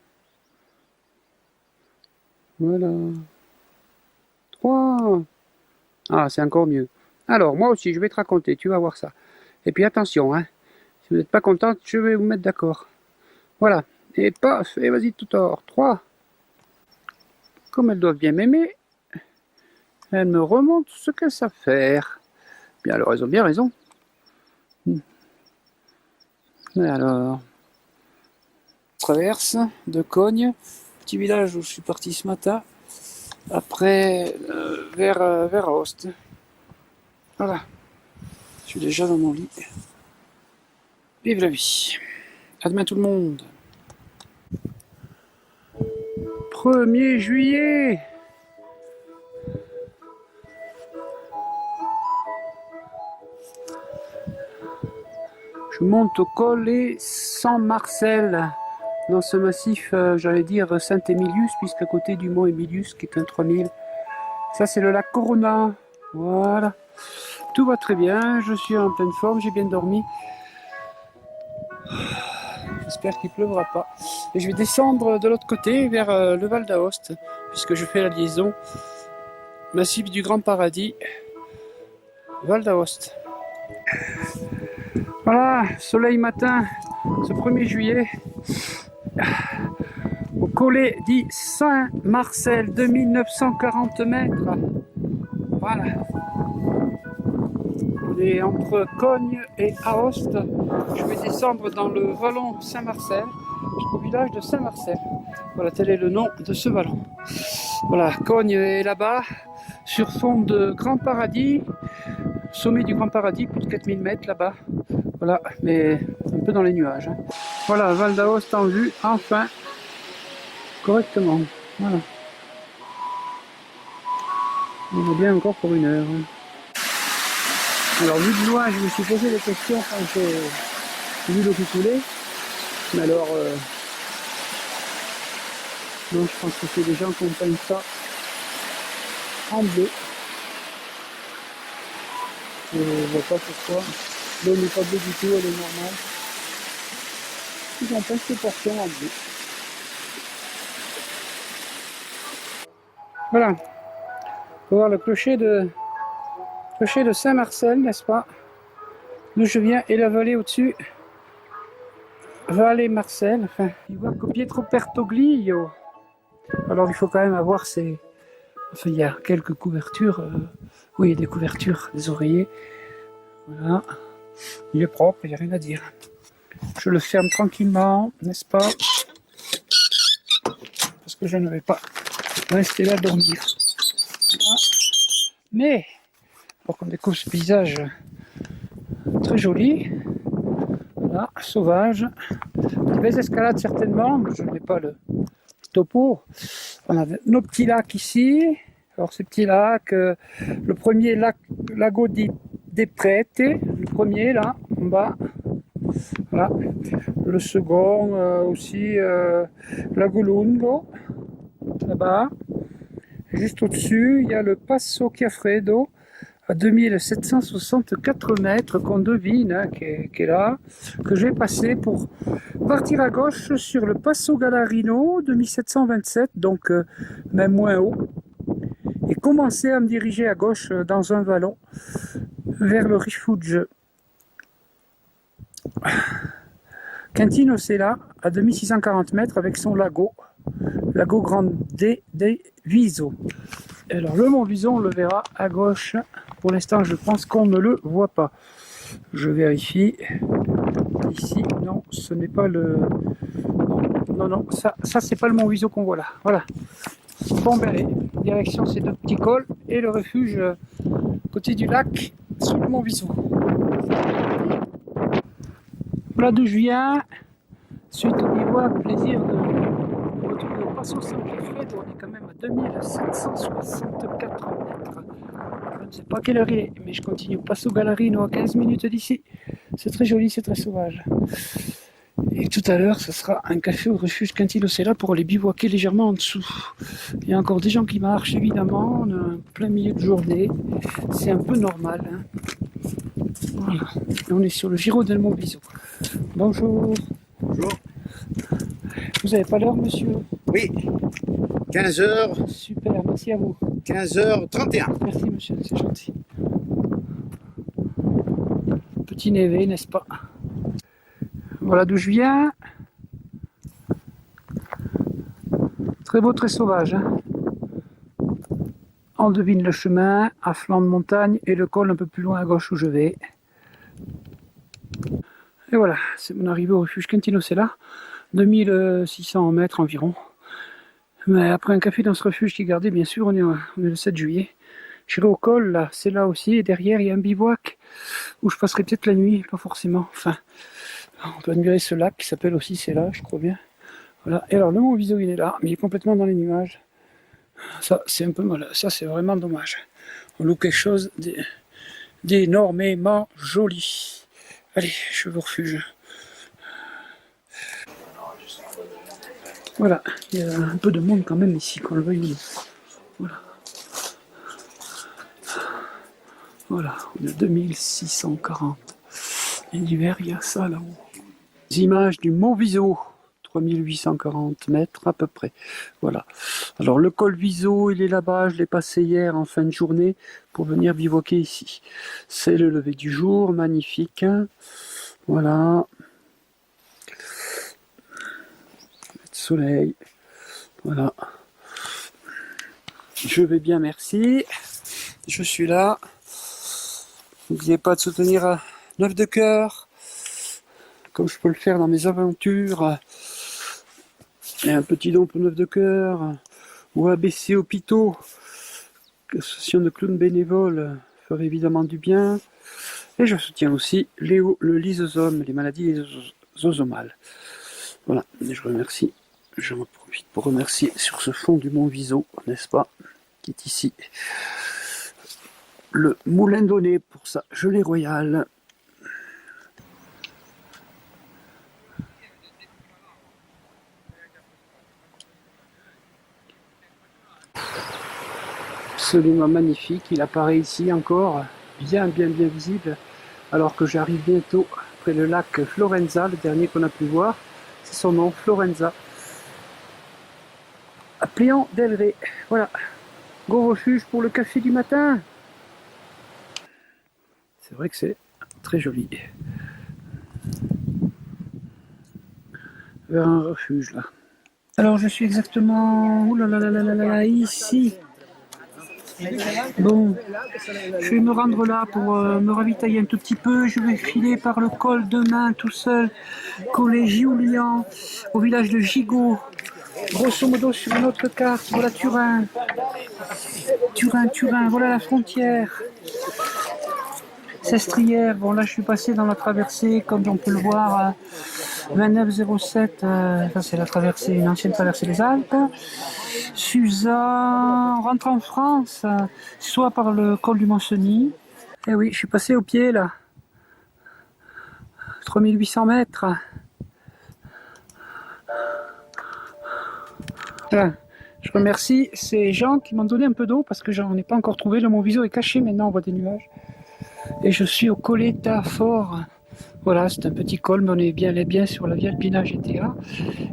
Voilà. 3. Ah, c'est encore mieux. Alors, moi aussi, je vais te raconter, tu vas voir ça. Et puis attention, hein. Si vous n'êtes pas contente, je vais vous mettre d'accord. Voilà. Et paf, et vas-y tout tort. 3. Comme elles doivent bien m'aimer, elles me remontent ce qu'elles savent faire. Bien alors, elles ont bien raison. Et alors, traverse de Cogne, petit village où je suis parti ce matin. Après, vers Aoste. Voilà. Je suis déjà dans mon lit. Vive la vie. À demain tout le monde. 1er juillet. Je monte au col et Saint-Marcel, dans ce massif, j'allais dire Saint-Émilius, puisqu'à côté du mont Émilius, qui est un 3000. Ça, c'est le lac Corona. Voilà. Tout va très bien, je suis en pleine forme, j'ai bien dormi. J'espère qu'il ne pleuvra pas. Et je vais descendre de l'autre côté, vers le Val d'Aoste, puisque je fais la liaison massif du Grand Paradis, Val d'Aoste. Voilà, soleil matin, ce 1er juillet, au collet dit Saint-Marcel, 2940 mètres. Voilà. On est entre Cogne et Aoste. Je vais descendre dans le vallon Saint-Marcel, jusqu'au village de Saint-Marcel. Voilà, tel est le nom de ce vallon. Voilà, Cogne est là-bas, sur fond de Grand Paradis, sommet du Grand Paradis, plus de 4000 mètres là-bas. Voilà, mais un peu dans les nuages. Hein. Voilà, Val d'Aoste en vue, enfin, correctement. Voilà. On est bien encore pour 1 heure. Hein. Alors, vu de loin, je me suis posé des questions quand j'ai vu l'eau qui coulait. Mais alors, non, je pense que c'est des gens qui ont peint ça en bleu. Je ne vois pas pourquoi. L'eau n'est pas bleue du tout, elle est normale. Ils ont peint ces portions en bleu. Voilà. On peut voir le clocher de Saint-Marcel, n'est-ce pas? D'où je viens, et la vallée au-dessus. Vallée Marcel, enfin. Il voit que Pietro Pertoglio. Alors il faut quand même avoir ces... Enfin, il y a quelques couvertures. Oui, il y a des couvertures, des oreillers. Voilà. Il est propre, il n'y a rien à dire. Je le ferme tranquillement, n'est-ce pas? Parce que je ne vais pas rester là dormir. Voilà. Mais, pour qu'on découvre ce paysage très joli, voilà, sauvage, des belles escalades certainement, mais je ne mets pas le topo. On a nos petits lacs ici. Alors ces petits lacs, le premier lac, Lago des Prete, le premier là, en bas. Voilà. Le second aussi, Lago Lungo, là-bas. Juste au-dessus, il y a le Passo Chiafredo, à 2764 mètres, qu'on devine, hein, qui est là, que je vais passer pour partir à gauche sur le Passo Galarino, 2727, donc même moins haut, et commencer à me diriger à gauche dans un vallon vers le Rifugio Quintino Sella, à 2640 mètres, avec son lago Grande de Viso. Alors le mont Viso, on le verra à gauche. Pour l'instant, je pense qu'on ne le voit pas. Je vérifie. Ici, non, ce n'est pas le... Non, ça c'est pas le mont Viso qu'on voit là. Voilà. Bon, ben allez, direction ces 2 petits cols et le refuge côté du lac sous le mont Viso. Voilà d'où je viens. Suite au bivouac, plaisir de retrouver au Passo San Chiafredo. On est quand même à 2764 mètres. Je ne sais pas quelle heure il est, mais je continue au Passo Galarino à 15 minutes d'ici. C'est très joli, c'est très sauvage. Et tout à l'heure, ce sera un café au refuge Quintino Sella pour aller bivouaquer légèrement en dessous. Il y a encore des gens qui marchent, évidemment. On est en plein milieu de journée. C'est un peu normal. Hein. Voilà. Et on est sur le Giro del Monviso. Bonjour. Bonjour. Vous n'avez pas l'heure, monsieur? Oui, 15h, Super, merci à vous. 15h31. Merci, monsieur, c'est gentil. Petit névé, n'est-ce pas? Voilà d'où je viens. Très beau, très sauvage. Hein. On devine le chemin, à flanc de montagne, et le col un peu plus loin à gauche où je vais. Et voilà, c'est mon arrivée au refuge Quintino Sella, 2600 mètres environ. Mais après un café dans ce refuge qui est gardé, bien sûr, on est le 7 juillet. J'irai au col, là, c'est là aussi, et derrière il y a un bivouac où je passerai peut-être la nuit, pas forcément. Enfin, on peut admirer ce lac qui s'appelle aussi Sella, je crois bien. Voilà, et alors le Mont Viso il est là, mais il est complètement dans les nuages. Ça c'est un peu mal, ça c'est vraiment dommage. On loue quelque chose d'énormément joli. Allez, je vous refuge. Voilà, il y a un peu de monde quand même ici, qu'on le veuille ou non. Voilà. Voilà, on est à 2640. Et l'hiver, il y a ça là-haut. Les images du Mont Viso, 3840 mètres à peu près. Voilà. Alors le col Viso, il est là-bas, je l'ai passé hier en fin de journée pour venir bivouaquer ici. C'est le lever du jour, magnifique. Voilà. Le soleil. Voilà. Je vais bien, merci. Je suis là. N'oubliez pas de soutenir Neuf de Cœur, comme je peux le faire dans mes aventures. Et un petit don pour Neuf de Cœur, ou ABC Hôpitaux, association de clowns bénévoles, ferait évidemment du bien. Et je soutiens aussi le lysosome, les maladies lysosomales. Voilà, et je remercie, j'en profite pour remercier sur ce fond du Mont Viso, n'est-ce pas, qui est ici. Le moulin donné pour sa gelée royale. Absolument magnifique, il apparaît ici encore bien visible, alors que j'arrive bientôt près le lac Florenza, le dernier qu'on a pu voir, c'est son nom, Florenza. À Pliant del Ré, voilà, gros refuge pour le café du matin. C'est vrai que c'est très joli. Vers un refuge là. Alors je suis exactement ici. Bon, je vais me rendre là pour me ravitailler un tout petit peu. Je vais filer par le col demain tout seul, coller Giulian, au village de Gigot. Grosso modo sur une autre carte, voilà Turin. Turin, voilà la frontière. Sestrières, bon là je suis passé dans la traversée, comme on peut le voir, 2907, ça c'est la traversée, une ancienne traversée des Alpes. Suza, on rentre en France, soit par le col du Mont-Cenis. Eh oui, je suis passé au pied là, 3800 mètres. Voilà. Je remercie ces gens qui m'ont donné un peu d'eau parce que j'en ai pas encore trouvé, le Mont Viso est caché, maintenant on voit des nuages. Et je suis au Coletta Fort. Voilà, c'est un petit col, mais on est bien sur la Via Alpina GTA.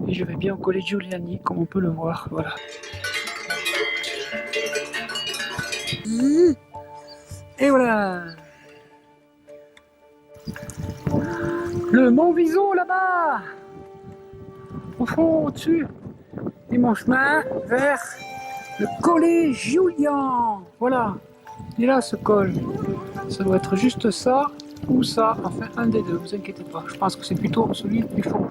Et je vais bien au Colle Giuliani, comme on peut le voir. Voilà. Et voilà. Le Mont Viso là-bas. Au fond, au-dessus. Et mon chemin vers le Colle Giuliani. Voilà. Et là, ce col. Ça doit être juste ça ou ça, enfin un des deux, vous inquiétez pas, je pense que c'est plutôt celui du fond.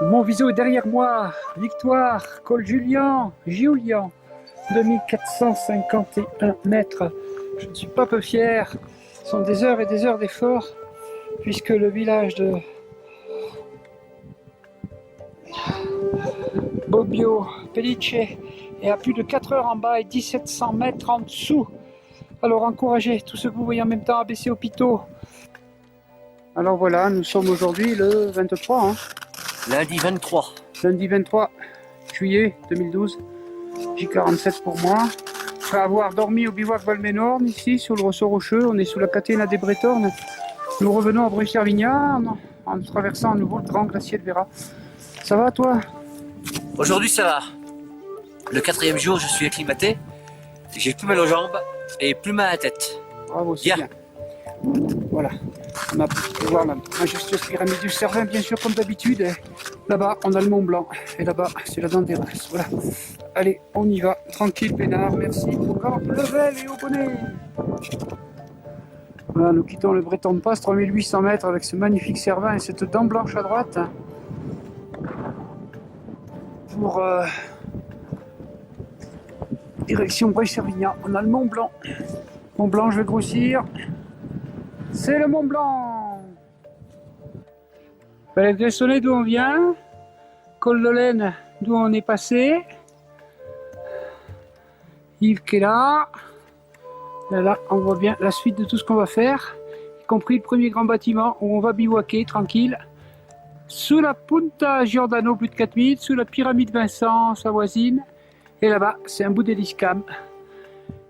Mon Viso est derrière moi, victoire, col Giulian, 2451 mètres. Je ne suis pas peu fier, ce sont des heures et des heures d'effort, puisque le village de Bobbio Pellice est à plus de 4 heures en bas et 1700 mètres en dessous. Alors encouragez tous ceux que vous voyez en même temps, ABC Hôpitaux. Alors voilà, nous sommes aujourd'hui le 23. Hein. Lundi 23. Lundi 23 juillet 2012. J47 pour moi. Après avoir dormi au bivouac Valménorne, ici, sur le ressort rocheux, on est sous la catena des Bretornes. Nous revenons à Bruy-Servignat en traversant à nouveau le grand glacier de Vera. Ça va toi? Aujourd'hui ça va. Le 4e jour, je suis acclimaté. J'ai plus mal aux jambes et plus mal à la tête. Bravo, c'est bien. Voilà, on a pu voir la majestueuse pyramide du Cervin, bien sûr, comme d'habitude. Là-bas, on a le Mont Blanc, et là-bas, c'est la dent des Races. Voilà. Allez, on y va, tranquille, peinard, merci. Au grand level et au bonnet. Voilà, nous quittons le Breton de Passe, 3800 mètres, avec ce magnifique Cervin et cette dent blanche à droite. Pour direction Bruy-Servignat, on a le Mont Blanc. Mont Blanc, je vais grossir. C'est le Mont Blanc. Les Gressonnet d'où on vient, Col de l'Aisne d'où on est passé, Yves qui est là. Et là, on voit bien la suite de tout ce qu'on va faire, y compris le premier grand bâtiment où on va bivouaquer tranquille. Sous la Punta Giordano, plus de 4000, sous la pyramide Vincent, sa voisine. Et là-bas, c'est un bout d'Eliscam.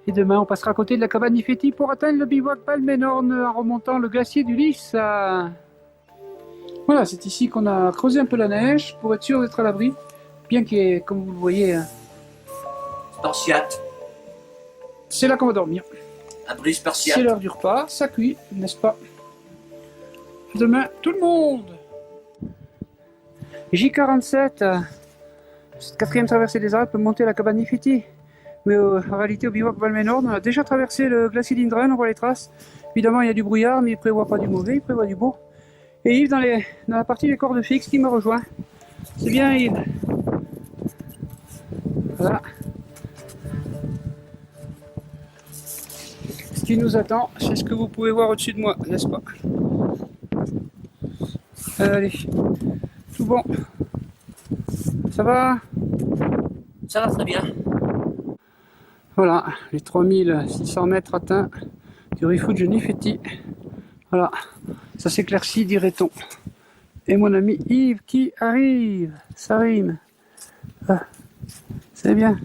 Et demain, on passera à côté de la cabane Nifetti pour atteindre le bivouac Balménorne en remontant le glacier du Lys. Voilà, c'est ici qu'on a creusé un peu la neige pour être sûr d'être à l'abri. Bien qu'il y ait, comme vous le voyez, Spartiate. c'est là qu'on va dormir. Abri C'est spartiate. l'heure du repas, ça cuit, n'est-ce pas? Demain, tout le monde! J47, cette 4e traversée des Alpes, monter à la cabane Nifetti. Mais en réalité, au bivouac Balménorne, on a déjà traversé le glacier d'Indren, on voit les traces. Évidemment, il y a du brouillard, mais il ne prévoit pas du mauvais, il prévoit du beau. Et Yves dans la partie des cordes fixes qui me rejoint. C'est bien Yves. Voilà. Ce qui nous attend, c'est ce que vous pouvez voir au-dessus de moi, n'est-ce pas? Allez, tout bon. Ça va? Ça va très bien. Voilà, les 3600 mètres atteints du refuge Nifetti. Voilà, ça s'éclaircit, dirait-on. Et mon ami Yves qui arrive, ça rime. Ah, c'est bien.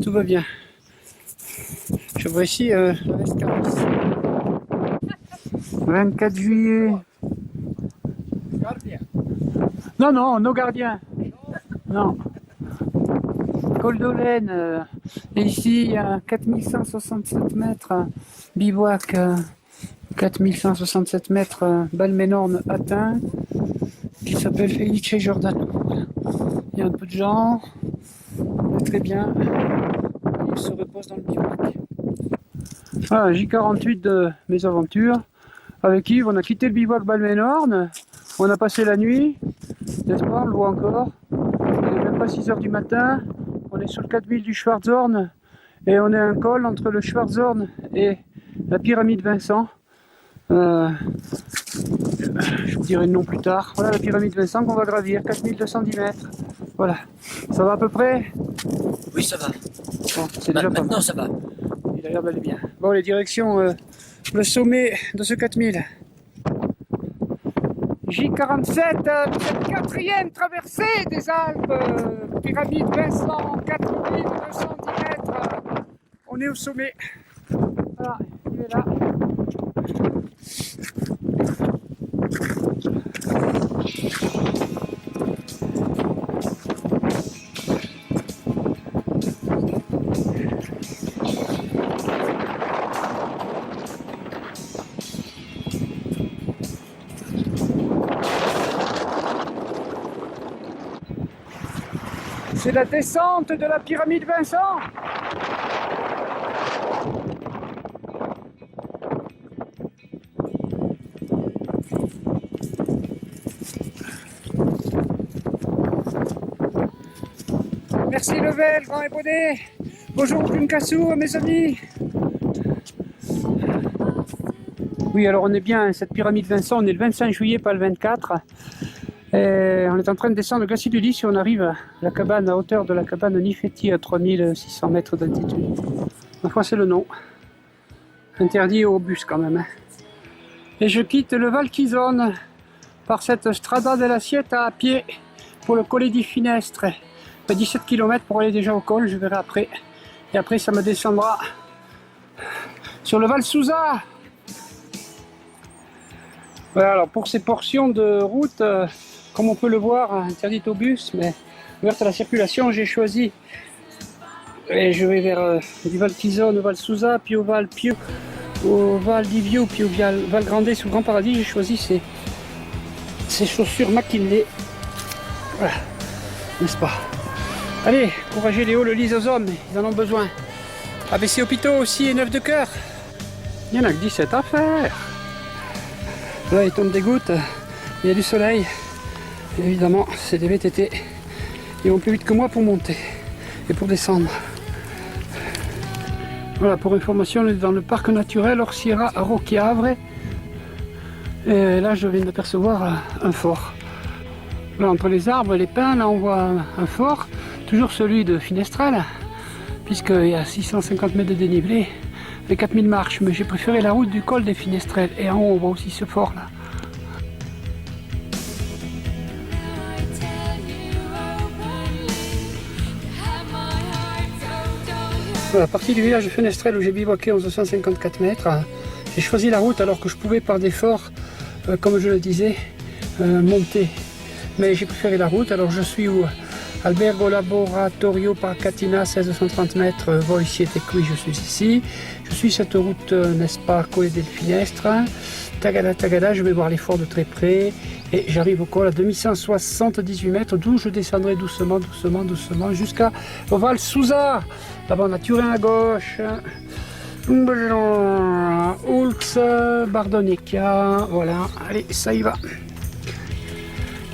Tout va bien. Je vois ici la veste Caris. 24 juillet. Non, non, nos gardiens. Non. Col de l'Aisne. Et ici, il y a 4167 mètres bivouac. 4167 mètres Balménorne atteint. Qui s'appelle Felice Giordano. Il y a un peu de gens. On est très bien. Il se repose dans le bivouac. Voilà, J48 de mes aventures. Avec Yves, on a quitté le bivouac Balménorne. On a passé la nuit. N'est-ce pas? On le voit encore. Il n'est même pas 6 h du matin. On est sur le 4000 du Schwarzhorn. Et on est à un col entre le Schwarzhorn et la pyramide Vincent. Je vous dirai le nom plus tard. Voilà la pyramide Vincent qu'on va gravir. 4210 mètres. Voilà. Ça va à peu près? Oui, ça va. Bon, c'est déjà pas mal. Maintenant, ça va. Il a l'air d'aller bien. Bon, les directions, le sommet de ce 4000. J47, cette 4e traversée des Alpes, pyramide Vincent, 4210 mètres. On est au sommet. Voilà, il est là. C'est la descente de la pyramide Vincent. Merci Level, Grand et Bonnet. Bonjour Punkassou, mes amis. Oui, alors on est bien, cette pyramide Vincent, on est le 25 juillet, pas le 24. Et on est en train de descendre le glacier du Lys et on arrive à la cabane, à hauteur de la cabane Nifetti à 3600 mètres d'altitude. Ma foi, c'est le nom. Interdit au bus quand même. Et je quitte le Val Chizone par cette Strada della Sieta à pied pour le Colle di Finestre. 17 km pour aller déjà au col, je verrai après. Et après, ça me descendra sur le Val Susa. Voilà, alors pour ces portions de route, comme on peut le voir, interdites au bus, mais ouverte à la circulation, j'ai choisi. Et je vais vers du Val Chizone, au Val Susa, puis au Val Pio, au Val Divio, puis au Val Grande sous le Grand Paradis. J'ai choisi ces chaussures McKinley. Voilà, n'est-ce pas? Allez, couragez les hauts, le lysosome, ils en ont besoin. ABC Hôpitaux aussi et 9 de cœur. Il y en a que 17 à faire. Là, il tombe des gouttes, il y a du soleil. Et évidemment, c'est des VTT. Ils vont plus vite que moi pour monter et pour descendre. Voilà, pour information, on est dans le parc naturel Orsiera à Rocchiavre. Et là, je viens d'apercevoir un fort. Là, entre les arbres et les pins, là, on voit un fort, toujours celui de Finestrelle, puisqu'il y a 650 mètres de dénivelé et 4000 marches. Mais j'ai préféré la route du col des Finestrelles. Et en haut, on voit aussi ce fort-là. Voilà, partie du village de Finestrelle où j'ai bivouaqué 1154 mètres. J'ai choisi la route alors que je pouvais par d'effort, comme je le disais, monter. Mais j'ai préféré la route, alors je suis où Albergo Laboratorio Parcatina, 1630 mètres, Voici et Tequi, je suis ici. Je suis cette route, n'est-ce pas, Colle del Finestre. Tagada, Tagada, je vais voir les forts de très près. Et j'arrive au col à 2178 mètres, d'où je descendrai doucement, doucement, doucement, jusqu'à Val Susa. Là-bas, on a Turin à gauche. Ulx, Bardonecchia, voilà, allez, ça y va.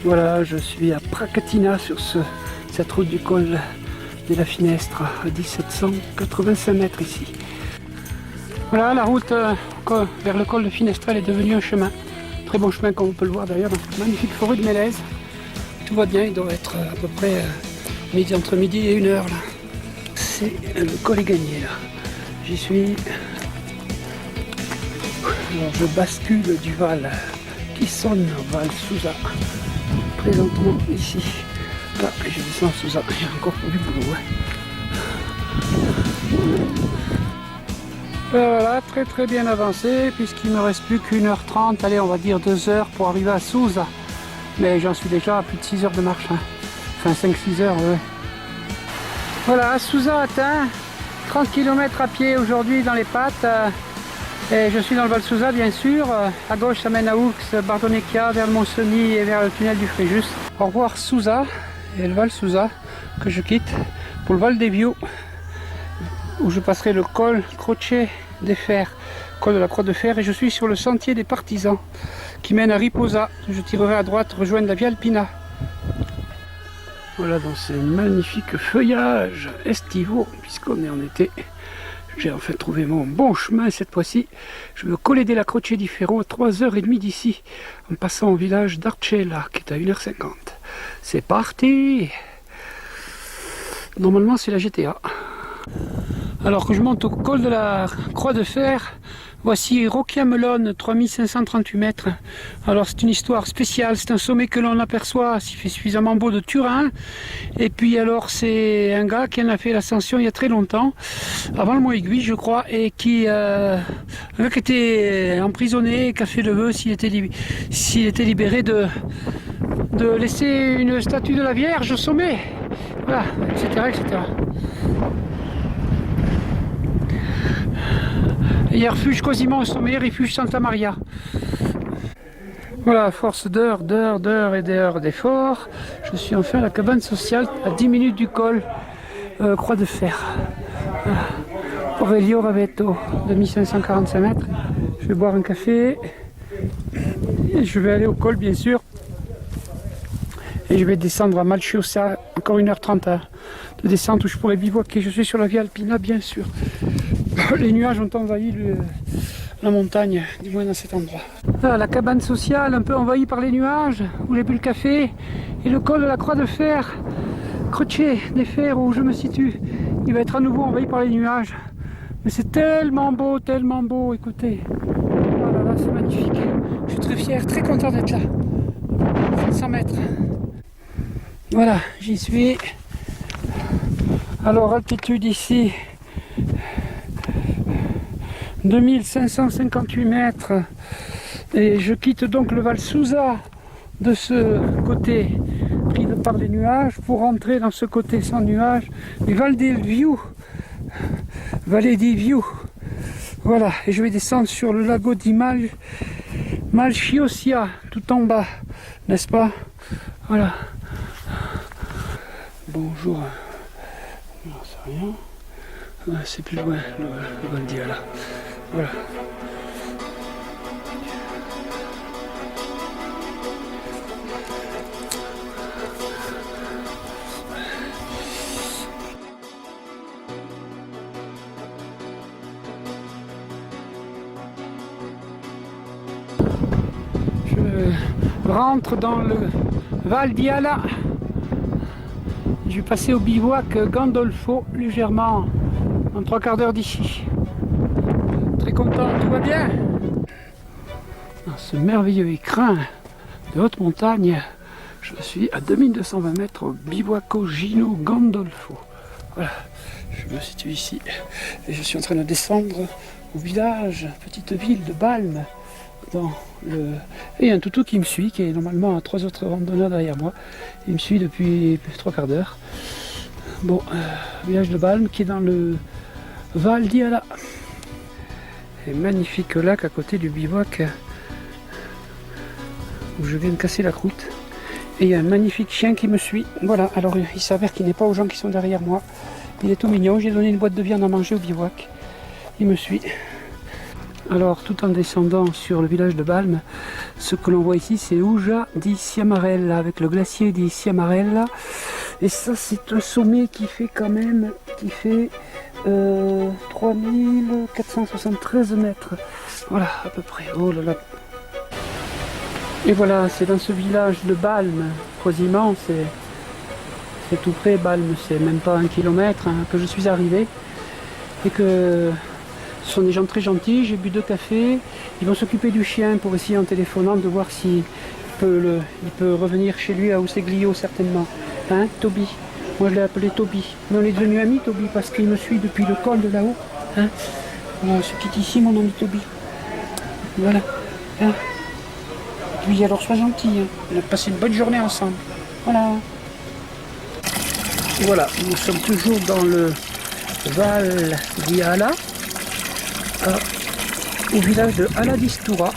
Voilà, je suis à Pracatina sur cette route du col de la Finestre, à 1785 mètres ici. Voilà, la route vers le col de Finestrelle est devenue un chemin. Très bon chemin, comme on peut le voir d'ailleurs, dans cette magnifique forêt de Mélèze. Tout va bien, il doit être à peu près entre midi et 1h là. C'est le col est gagné là. J'y suis. Alors je bascule du Val qui sonne au Val Susa. Présentement ici. Là, je descends Susa. J'ai encore du boulot. Voilà, très très bien avancé puisqu'il me reste plus qu'1h30, allez on va dire 2h pour arriver à Susa. Mais j'en suis déjà à plus de 6 heures de marche. Hein. Enfin 5-6 heures, ouais. Voilà, Susa atteint. 30 km à pied aujourd'hui dans les pattes. Et je suis dans le Val Susa bien sûr. À gauche ça mène à Ux, Bardonecchia, vers le Mont-Cenis et vers le tunnel du Fréjus. Au revoir Susa et le Val Susa que je quitte pour le Val des Vieux où je passerai le col Croce des Fers, col de la Croix de Fer, et je suis sur le sentier des partisans qui mène à Riposa. Je tirerai à droite, rejoindre la Via Alpina. Voilà, dans ces magnifiques feuillages estivaux, puisqu'on est en été, j'ai enfin trouvé mon bon chemin cette fois-ci. Je me coller dès la Croce di Ferro à 3h30 d'ici, en passant au village d'Arcella, qui est à 1h50. C'est parti! Normalement, c'est la GTA. Alors que je monte au col de la Croix de Fer, voici Rocchia Melone, 3538 mètres. Alors c'est une histoire spéciale, c'est un sommet que l'on aperçoit s'il fait suffisamment beau de Turin. Et puis alors c'est un gars qui en a fait l'ascension il y a très longtemps, avant le mois aiguille je crois, et qui était emprisonné, qui a fait le vœu s'il était libéré de laisser une statue de la Vierge au sommet. Voilà, etc. etc. Il y a refuge quasiment au sommet, refuge Santa Maria. Voilà, à force d'heures et d'heures d'efforts, je suis enfin à la cabane sociale à 10 minutes du col Croix de Fer. Aurelio Ravetto, de 1545 mètres. Je vais boire un café et je vais aller au col bien sûr. Et je vais descendre à Malciosa, encore 1h30 de descente où je pourrais bivouaquer. Je suis sur la Via Alpina bien sûr. Les nuages ont envahi la montagne, du moins dans cet endroit. Là, la cabane sociale, un peu envahie par les nuages, où j'ai bu le café, et le col de la Croix de Fer, Croce des Fers, où je me situe, il va être à nouveau envahi par les nuages. Mais c'est tellement beau, écoutez. Oh là là, c'est magnifique. Je suis très fier, très content d'être là. 700 mètres. Voilà, j'y suis. Alors, altitude ici. 2558 mètres et je quitte donc le Val Susa de ce côté pris par les nuages pour rentrer dans ce côté sans nuages, le Val des Vieux, vallée des Vieux. Voilà, et je vais descendre sur le lago di Malciosia tout en bas, n'est-ce pas? Voilà. Bonjour, j'en sais rien, c'est plus loin le Val di là. Voilà. Je rentre dans le Val di Ala. Je vais passer au bivouac Gandolfo légèrement en 3/4 d'heure d'ici. Très content, tout va bien. Dans ce merveilleux écrin de haute montagne, je suis à 2220 mètres au bivouaco Gino Gandolfo. Voilà, je me situe ici et je suis en train de descendre au village, petite ville de Balme. Et un toutou qui me suit, qui est normalement à 3 autres randonneurs derrière moi. Il me suit depuis 3/4 d'heure. Bon, village de Balme qui est dans le Val di Ala. Et magnifique lac à côté du bivouac où je viens de casser la croûte. Et il y a un magnifique chien qui me suit. Voilà, alors il s'avère qu'il n'est pas aux gens qui sont derrière moi. Il est tout mignon, j'ai donné une boîte de viande à manger au bivouac. Il me suit. Alors, tout en descendant sur le village de Balme, ce que l'on voit ici, c'est Uja di Ciamarella, avec le glacier di Ciamarella. Et ça, c'est un sommet qui fait 3473 mètres. Voilà, à peu près. Oh là là. Et voilà, c'est dans ce village de Balme, Croisimment, c'est tout près, Balme, c'est même pas 1 kilomètre, que je suis arrivé. Et que ce sont des gens très gentils, j'ai bu 2 cafés. Ils vont s'occuper du chien pour essayer en téléphonant de voir s'il peut, il peut revenir chez lui à Oseglio certainement. Hein, Toby. Moi je l'ai appelé Toby. Mais on est devenus amis Toby parce qu'il me suit depuis le col de là-haut. Hein. On se quitte ici mon ami Toby. Voilà. Hein. Et puis alors sois gentil. Hein. On a passé une bonne journée ensemble. Voilà. Voilà, nous sommes toujours dans le Val di Ala. Au village de Ala di Stura.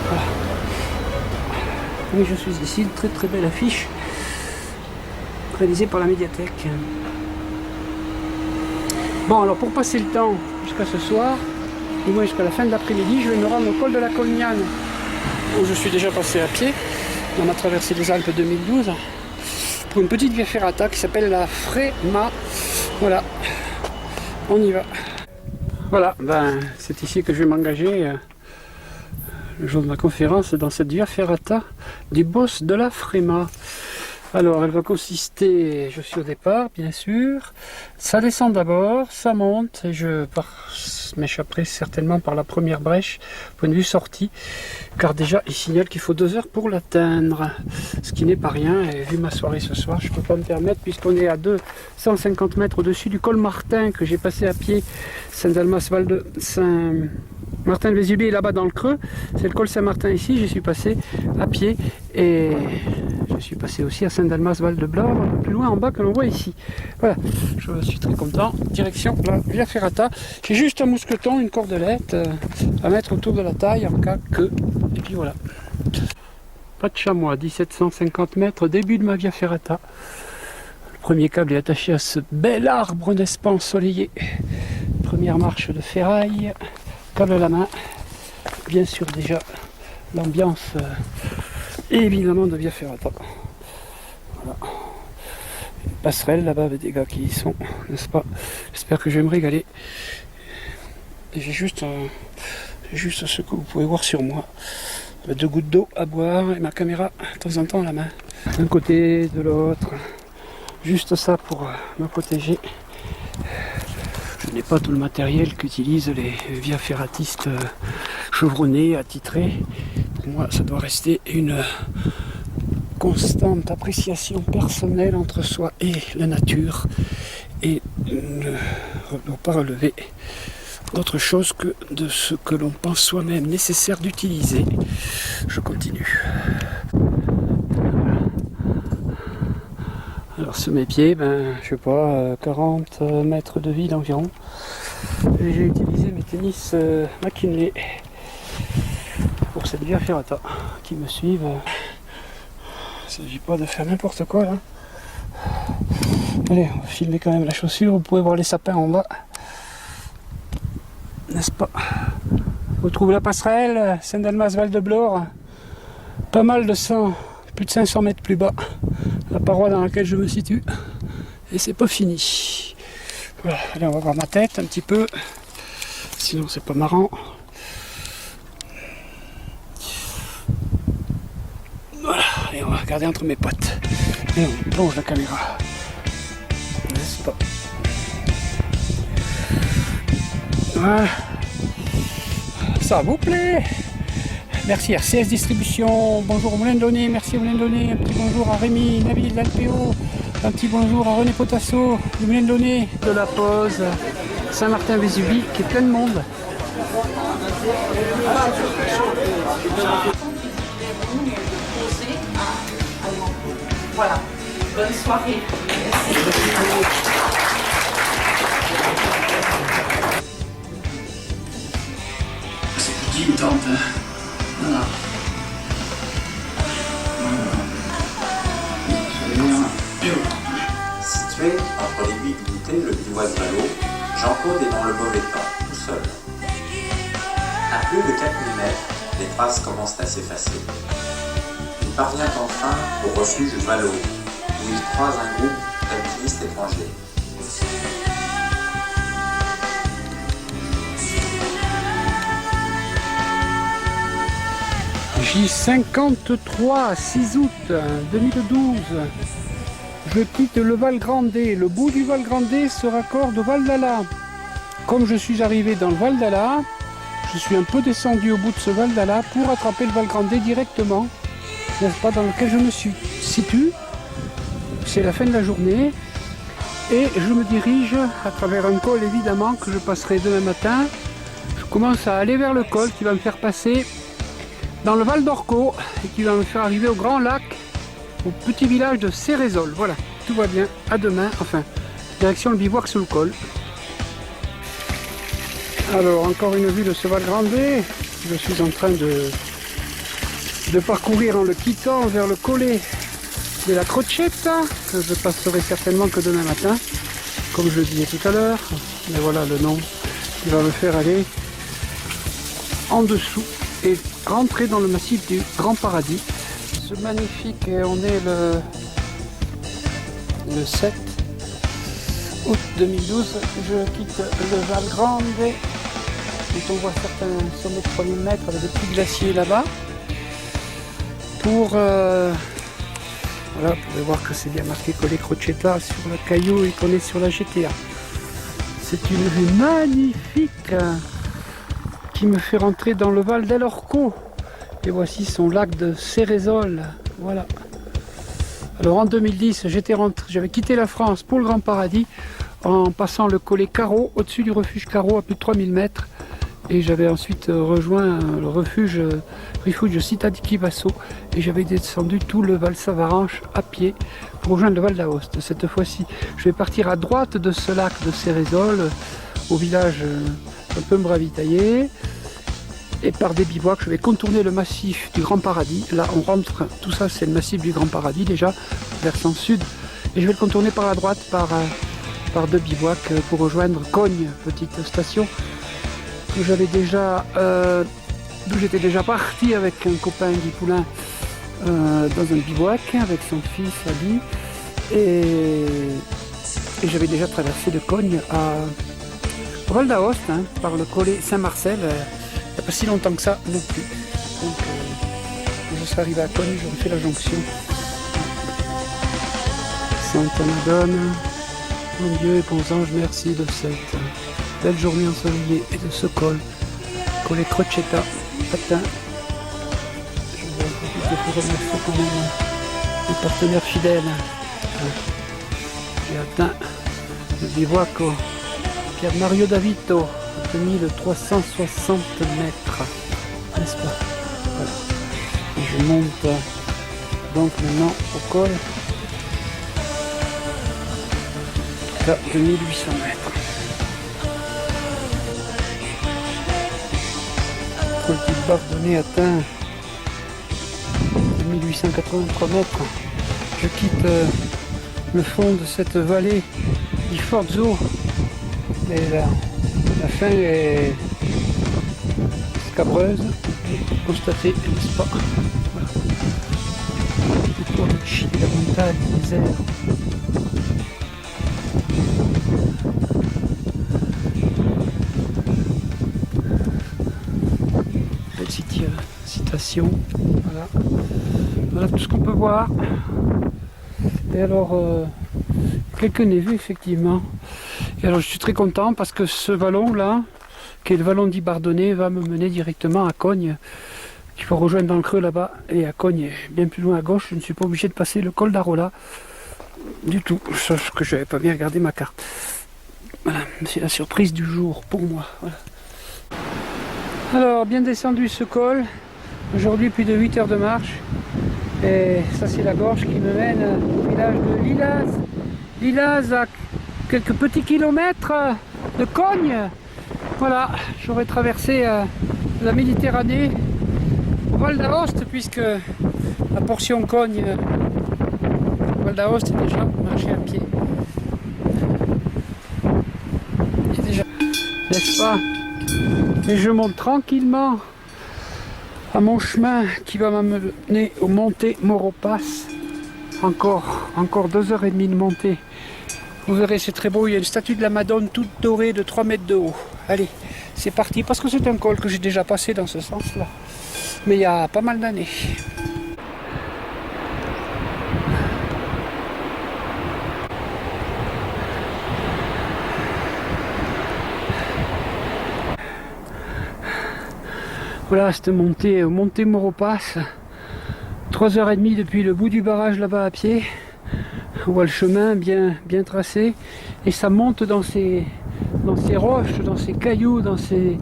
Voilà. Oui, je suis ici, une très très belle affiche réalisée par la médiathèque. Bon, alors pour passer le temps jusqu'à ce soir, du moins jusqu'à la fin de l'après-midi, je vais me rendre au col de la Cognane, où je suis déjà passé à pied dans ma traversée des Alpes 2012 pour une petite via ferrata qui s'appelle la Frema. Voilà, on y va. Voilà, ben, c'est ici que je vais m'engager le jour de ma conférence dans cette via ferrata du boss de la Frema. Alors elle va consister, je suis au départ bien sûr, ça descend d'abord, ça monte et je m'échapperai certainement par la première brèche, point de vue sortie, car déjà il signale qu'il faut 2 heures pour l'atteindre, ce qui n'est pas rien, et vu ma soirée ce soir, je ne peux pas me permettre puisqu'on est à 250 mètres au-dessus du col Martin que j'ai passé à pied, Saint-Martin-le-Vésuvier est là-bas dans le creux, c'est le col Saint-Martin ici, je suis passé à pied et je suis passé aussi à Saint-Dalmas-Val-de-Blore, un peu plus loin en bas que l'on voit ici. Voilà, je suis très content. Direction la Via Ferrata. J'ai juste un mousqueton, une cordelette à mettre autour de la taille en cas que. Et puis voilà. Pas de chamois, 1750 mètres, début de ma Via Ferrata. Le premier câble est attaché à ce bel arbre, n'est-ce pas, ensoleillé. Première marche de ferraille, câble à la main. Bien sûr déjà l'ambiance évidemment de Via Ferrata. Voilà. Une passerelle là-bas avec des gars qui y sont, n'est-ce pas? J'espère que je vais me régaler. J'ai juste ce que vous pouvez voir sur moi. 2 gouttes d'eau à boire et ma caméra de temps en temps à la main. D'un côté, de l'autre. Juste ça pour me protéger. Je n'ai pas tout le matériel qu'utilisent les via ferratistes chevronnés, attitrés. Pour moi, ça doit rester une constante appréciation personnelle entre soi et la nature et ne doit pas relever d'autre chose que de ce que l'on pense soi-même nécessaire d'utiliser. Je continue. Alors sur mes pieds, je sais pas, 40 mètres de vide environ. Et j'ai utilisé mes tennis McKinley pour cette via ferrata qui me suivent. Il ne s'agit pas de faire n'importe quoi là. Allez, on va filmer quand même la chaussure, vous pouvez voir les sapins en bas. N'est-ce pas? On retrouve la passerelle, Saint-Dalmas-Val-de-Blore. Pas mal de 100, plus de 500 mètres plus bas. La paroi dans laquelle je me situe. et c'est pas fini. Voilà, allez, on va voir ma tête un petit peu, sinon c'est pas marrant. Voilà, et on va regarder entre mes potes. Et on plonge la caméra. N'est-ce pas? Voilà. Ça vous plaît? Merci RCS Distribution, bonjour au Moulin de Launay, merci au Moulin de Launay, un petit bonjour à Rémi, Nabil d'Alpéo, un petit bonjour à René Potasso du Moulin de Launay. De la pause, Saint-Martin-Vésubie qui est plein de monde. Voilà, bonne soirée. C'est petit une tente. Voilà. Situé entre les 8 unités, le bivouac Valo, Jean-Claude est dans le mauvais temps, tout seul. À plus de 4 mm, les traces commencent à s'effacer. Il parvient enfin au refuge Valo, où il croise un groupe d'alpinistes étrangers. J53, 6 août 2012. Je quitte le Val Grandé. Le bout du Val Grandé se raccorde au Val d'Ala. Comme je suis arrivé dans le Val d'Ala, je suis un peu descendu au bout de ce Val d'Ala pour attraper le Val Grandé directement, n'est-ce pas, dans lequel je me situe. C'est la fin de la journée et je me dirige à travers un col évidemment que je passerai demain matin. Je commence à aller vers le col qui va me faire passer dans le Val d'Orco et qui va me faire arriver au Grand Lac, au petit village de Cérézol. Voilà, tout va bien, à demain, enfin, direction le bivouac sous le col. Alors, encore une vue de ce Val Grandé, je suis en train de parcourir en le quittant vers le collet de la Crocetta, que je passerai certainement que demain matin, comme je le disais tout à l'heure, mais voilà le nom qui va me faire aller en dessous et rentrer dans le massif du Grand Paradis. Ce magnifique, on est le 7 août 2012, je quitte le Val Grande, dont on voit certains sommets de 3000 mètres avec des petits glaciers là-bas, pour voilà, vous pouvez voir que c'est bien marqué Collet Crocetta sur le caillou et qu'on est sur la GTA. C'est une vue magnifique qui me fait rentrer dans le Val d'Elorco. Et voici son lac de Cérézol. Voilà. Alors en 2010, j'avais quitté la France pour le Grand Paradis en passant le collet Carreau, au-dessus du refuge Carreau à plus de 3000 mètres. Et j'avais ensuite rejoint le refuge Città di Chivasso et j'avais descendu tout le Val Savaranche à pied pour rejoindre le Val d'Aoste. Cette fois-ci, je vais partir à droite de ce lac de Cérézol, au village un peu me ravitailler. Et par des bivouacs, je vais contourner le massif du Grand Paradis. Là, on rentre, tout ça c'est le massif du Grand Paradis déjà, versant sud. Et je vais le contourner par la droite, par deux bivouacs pour rejoindre Cogne, petite station où j'avais déjà, d'où j'étais déjà parti avec un copain Guy Poulain dans un bivouac avec son fils Ali. Et j'avais déjà traversé de Cogne à Val d'Aoste, hein, par le collet Saint-Marcel. Il n'y a pas si longtemps que ça non plus. Donc je serais arrivé à Cogne, j'aurais fait la jonction. Sainte Madone, mon Dieu et bons anges, merci de cette belle journée ensoleillée et de ce col. Collet Crocetta, atteint. Je vais vous remercier quand même mes partenaires fidèles. J'ai atteint le bivouac au Pier Mario Davito. 2360 mètres, n'est-ce pas? Voilà. Et je monte donc maintenant au col à 2800 mètres. Le col du Bardonnay atteint 1883 mètres. Je quitte le fond de cette vallée du Forzo. Et la fin est scabreuse, vous constatez, n'est-ce pas? Voilà. Le tour de Chili, la montagne, les airs. végétation. Voilà, voilà tout ce qu'on peut voir. Et alors, quelques névus effectivement. Et alors je suis très content parce que ce vallon là, qui est le vallon d'Ibardonnay, va me mener directement à Cognes. Il faut rejoindre dans le creux là-bas. Et à Cognes, bien plus loin à gauche, je ne suis pas obligé de passer le col d'Arola du tout. Sauf que je n'avais pas bien regardé ma carte. Voilà, c'est la surprise du jour pour moi. Voilà. Alors, bien descendu ce col. Aujourd'hui, plus de 8 heures de marche. Et ça, c'est la gorge qui me mène au village de Lilaz. Lilaz, à quelques petits kilomètres de Cognes. Voilà, j'aurais traversé la Méditerranée au Val d'Aoste, puisque la portion Cognes, Val d'Aoste est déjà marché à pied. Et déjà, n'est-ce pas? Et je monte tranquillement à mon chemin qui va m'amener au Monte Mauropas. Encore 2h30 de montée. Vous verrez, c'est très beau. Il y a une statue de la Madone toute dorée de 3 mètres de haut. Allez, c'est parti, parce que c'est un col que j'ai déjà passé dans ce sens-là. Mais il y a pas mal d'années. Voilà, cette montée au Monte Mauropas. 3h30 depuis le bout du barrage là-bas à pied. On voit le chemin bien tracé. Et ça monte dans ces roches, dans ces cailloux, dans ces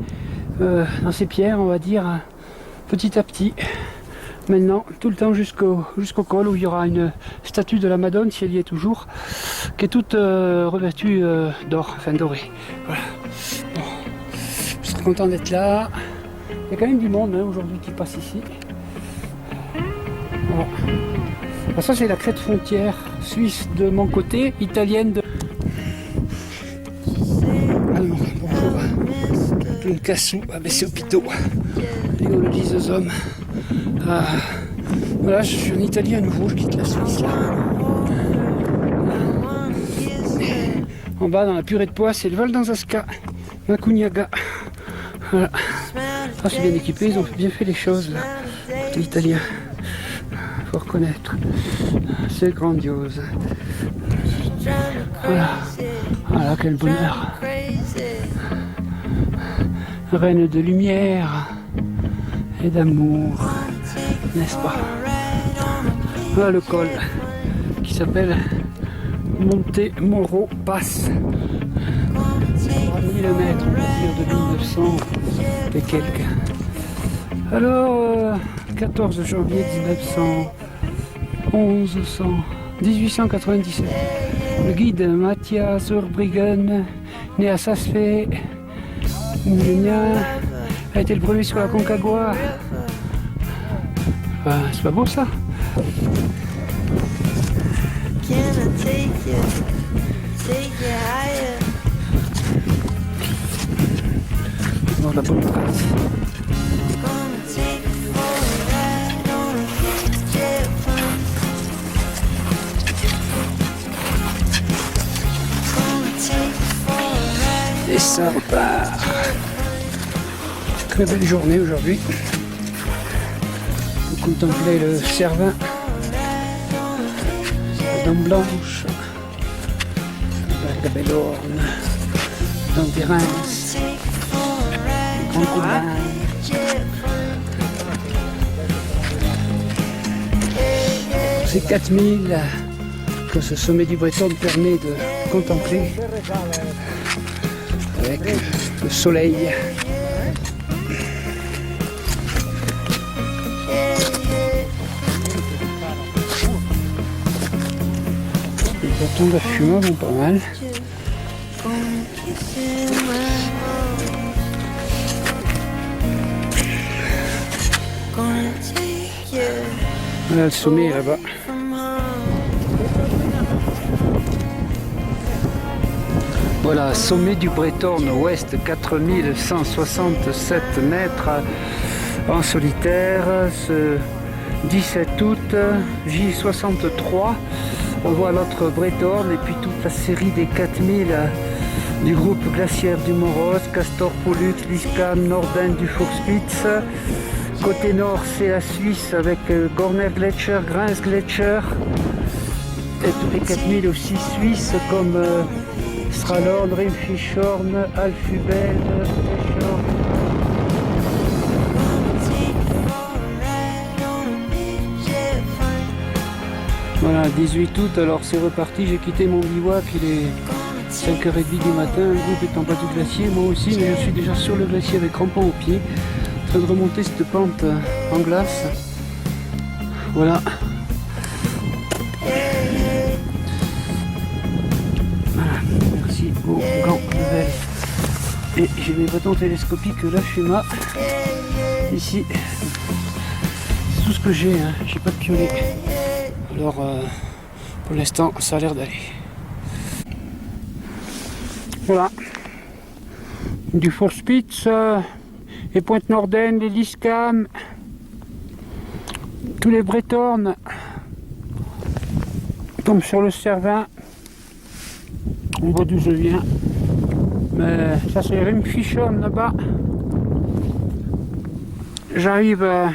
pierres, on va dire, petit à petit. Maintenant, tout le temps jusqu'au col où il y aura une statue de la Madone, si elle y est toujours, qui est toute revêtue d'or, enfin dorée. Voilà. Bon. Je serais content d'être là. Il y a quand même du monde aujourd'hui qui passe ici. Voilà. Alors ça c'est la crête frontière suisse de mon côté, italienne de... Alors, bonjour. Le cassou, mais c'est hôpitaux. Les gars le disent aux hommes. Voilà, je suis en Italie à nouveau, je quitte la Suisse là. En bas dans la purée de pois, c'est le Val d'Anzasca, Macugnaga. Voilà. Ah, c'est bien équipé, ils ont bien fait les choses là. Les Italiens. Faut reconnaître. C'est grandiose. Voilà. Voilà, quel bonheur. Reine de lumière et d'amour, n'est-ce pas? Voilà le col qui s'appelle Monte Mauropas. 1000 mètres, on va dire, de 1900 et quelques. Alors, 14 janvier 1897. Le guide Matthias Urbriggen, né à Sassfé, a été le premier sur la Concagua. C'est pas beau ça? Bon, la bonne trace. Et ça repart. Très belle journée aujourd'hui. Vous contemplez le Cervin, la Dent Blanche, la Belle Orne, dans des Reims, le Grand Combin. Ces 4000 que ce sommet du Breton permet de contempler avec le soleil. Les bâtons de fumée vont pas mal. Voilà le sommet là-bas. Voilà, sommet du Breton, ouest, 4167 mètres en solitaire, ce 17 août, J63. On voit l'autre Breton et puis toute la série des 4000 du groupe glaciaire du Mont-Rose, Castor, Pollux, Liscam, Nordin du Fuchspitz. Côté nord, c'est la Suisse avec Gorner Gletscher, Grins Gletscher. Et tous les 4000 aussi suisses comme Stralhorn, Rimfischhorn, Alfubel, Teschhorn. Voilà, 18 août, alors c'est reparti, j'ai quitté mon bivouac, il est 5h30 du matin, le groupe est en bas du glacier, moi aussi, mais je suis déjà sur le glacier avec crampons aux pieds, en train de remonter cette pente en glace. Voilà. Voilà, merci aux gants nouvelles. Et j'ai mes bâtons télescopiques, la Fuma, ici. C'est tout ce que j'ai, hein. J'ai pas de piolet. Alors, pour l'instant, ça a l'air d'aller. Voilà. Du Forspitz, les Pointes Norden, les Liscam, tous les Bretornes. On tombe sur le Cervin. On voit d'où je viens. Mais ça, c'est Rimfischhorn là-bas. J'arrive à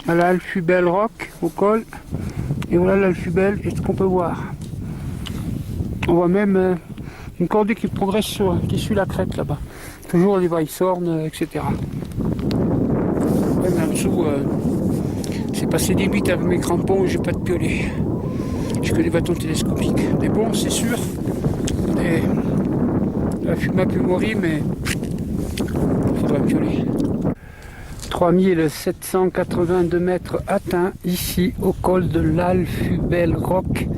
la Alfubel Rock, au col. Et voilà l'Alfubel et ce qu'on peut voir. On voit même une cordée qui progresse qui suit la crête là-bas. Toujours les Weisshorn, etc. Même là-dessous, c'est passé des bites avec mes crampons et j'ai pas de piolet. J'ai que des bâtons télescopiques. Mais bon, c'est sûr. Et la Fuma Pumori, mais il faudra un piolet. 3782 mètres atteints ici au col de l'Alfubel Rock.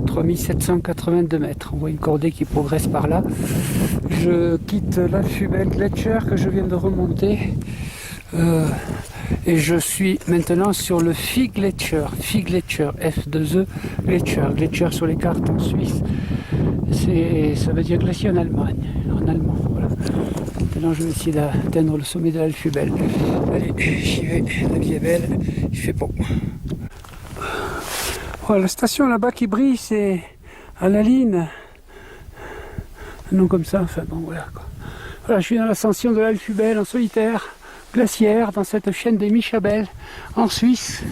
3782 mètres. On voit une cordée qui progresse par là. Je quitte l'Alfubel Gletscher que je viens de remonter. Et je suis maintenant sur le Figletscher. Figletscher, F2E Gletscher. Gletscher sur les cartes en Suisse. Ça veut dire glacier en Allemagne. En allemand, voilà. Maintenant je vais essayer d'atteindre le sommet de l'Alfubel. Allez, j'y vais, la vie est belle, il fait beau. Voilà, la station là-bas qui brille, c'est à la ligne. Un nom comme ça, enfin bon voilà quoi. Voilà, je suis dans l'ascension de l'Alfubel en solitaire, glaciaire, dans cette chaîne des Michabel, en Suisse.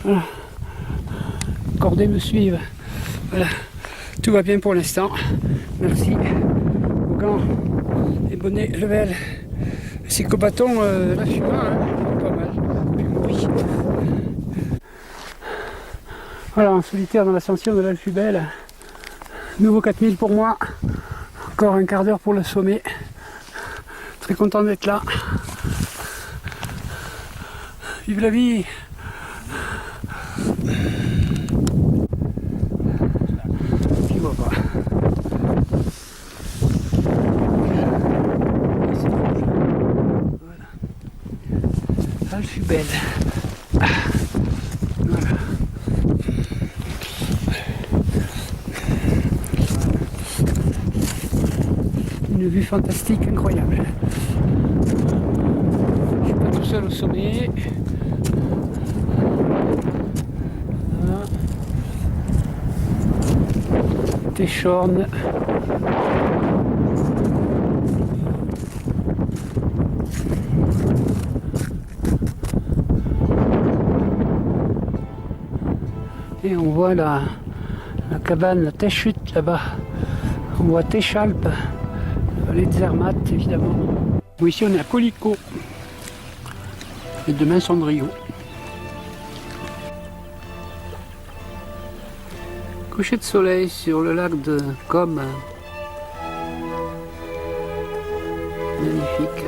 Voilà. Les cordées me suivent. Voilà. Tout va bien pour l'instant. Merci. Gants et bonnet level. C'est qu'au bâton, la Fuma, hein, pas mal. Oui. Voilà, en solitaire dans l'ascension de l'Alfubel. Nouveau 4000 pour moi. Encore un quart d'heure pour le sommet. Très content d'être là. Vive la vie! Tu vois pas. Voilà. Alfubel. Voilà. Une vue fantastique, incroyable. Je suis pas tout seul au sommet. Voilà. Teschhorn. Et on voit la cabane, la Teschhut là-bas. On voit Teschalp, les Zermatt évidemment. Bon, ici on est à Colico. Et demain Cendrillon. Coucher de soleil sur le lac de Com. Magnifique.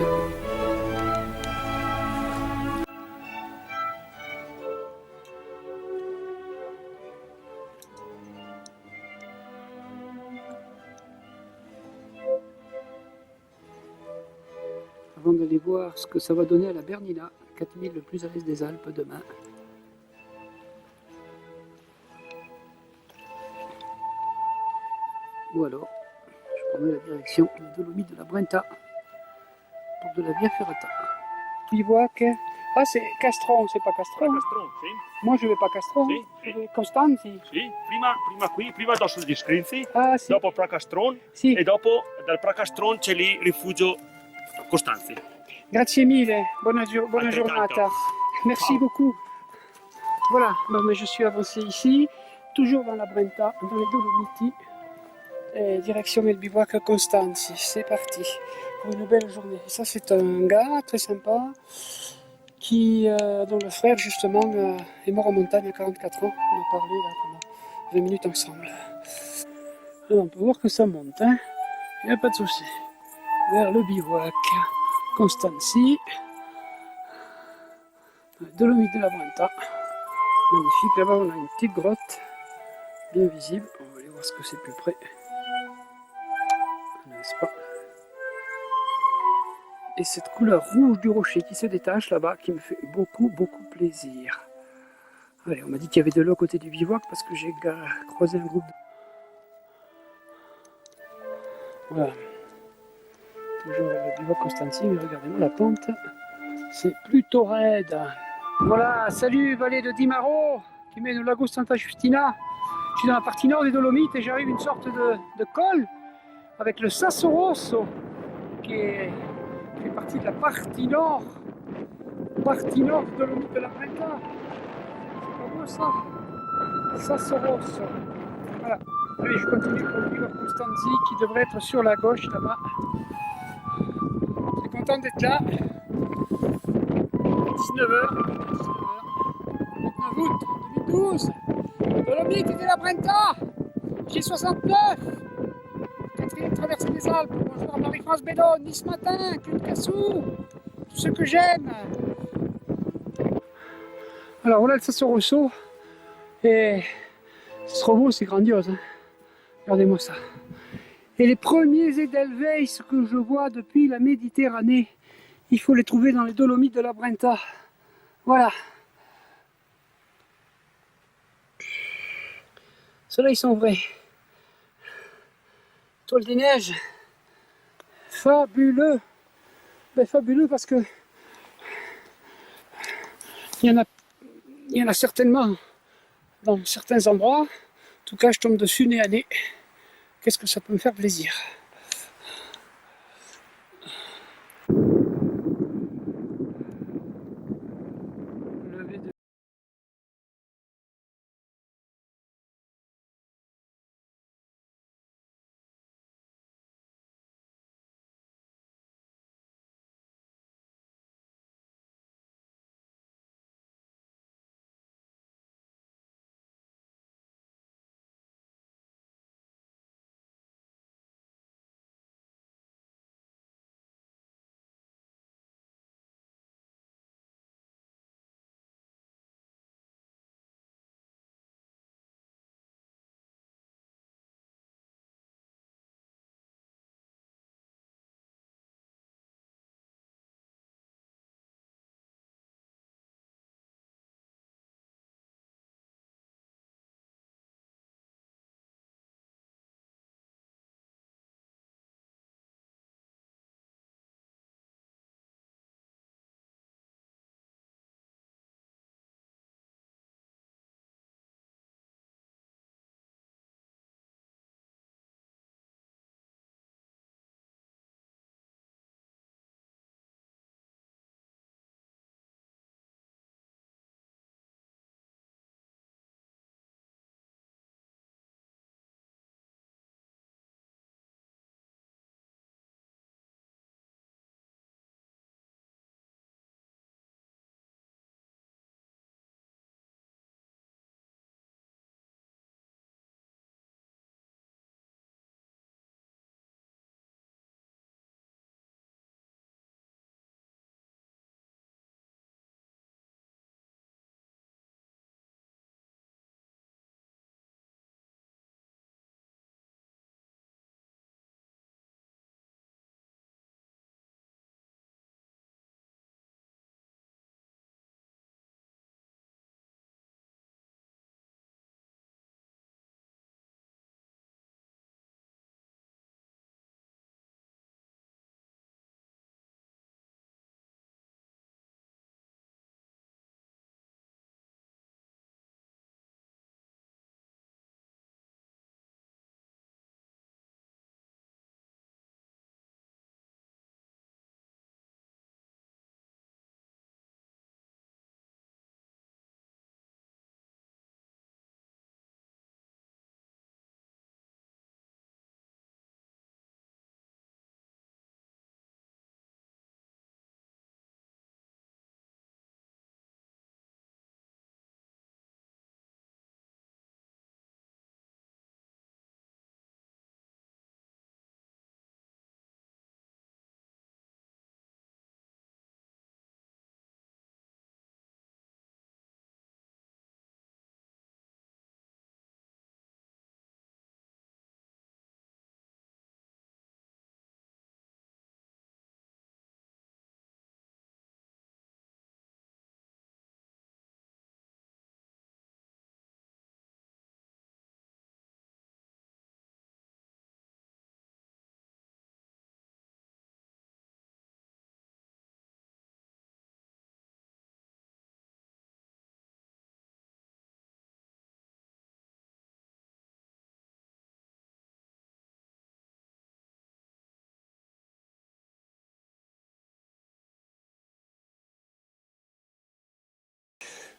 Avant d'aller voir ce que ça va donner à la Bernina, 4000 le plus à l'est des Alpes demain. Ou alors, je prendrai la direction de Dolomites de la Brenta pour de la Via Ferrata. Bivouac. Ah, c'est Castron, c'est pas Castron. Castron, sì. Moi, je vais pas Castron. Sì, sì. Je vais Costanzi. Sì, prima qui, prima dosso gli Scrinzi, Ah, sì. dopo Pracastron Sì. e dopo dal Pracastron c'è lì rifugio Costanzi. Grazie mille, buona giornata. Merci beaucoup. Voilà, bon, mais je suis avancé ici, toujours dans la Brenta, dans les Dolomiti, et direction le bivouac Constanzi. C'est parti pour une belle journée. Et ça, c'est un gars très sympa dont le frère, justement, est mort en montagne à 44 ans. On a parlé là pendant 20 minutes ensemble. Alors, on peut voir que ça monte, hein. Il n'y a pas de souci. Vers le bivouac Constanzi, dans les Dolomites de la Brenta. Magnifique, là-bas on a une petite grotte bien visible, on va aller voir ce que c'est plus près, n'est-ce pas? Et cette couleur rouge du rocher qui se détache là-bas, qui me fait beaucoup plaisir. Allez, on m'a dit qu'il y avait de l'eau à côté du bivouac parce que j'ai croisé un groupe de... Voilà. Toujours le bivouac Constanzi, mais regardez-moi la pente, c'est plutôt raide. Voilà, salut vallée de Dimaro, qui mène au lago Santa Giustina. Je suis dans la partie nord des Dolomites et j'arrive à une sorte de col avec le Sasso Rosso qui fait partie de la partie nord des Dolomites de la Brenta. C'est pas beau ça? Sasso Rosso. Voilà. Allez, je continue pour le bivouac Constanzi qui devrait être sur la gauche là-bas. Je suis content d'être là. 19h. 29 août 2012. Dolomites de la Brenta. J69. Quatrième traversée des Alpes. Bonjour à Marie-France Bellon, Nice Matin, Claude Cassou, tout ce que j'aime. Alors voilà le Sasso Rosso. Et c'est trop beau, c'est grandiose. Hein. Regardez-moi ça. Et les premiers Edelweiss que je vois depuis la Méditerranée, il faut les trouver dans les Dolomites de la Brenta. Voilà. Ceux-là, ils sont vrais. Toile des neiges. Fabuleux. Ben, fabuleux parce que il y en a certainement dans certains endroits. En tout cas, je tombe dessus nez à nez. Qu'est-ce que ça peut me faire plaisir.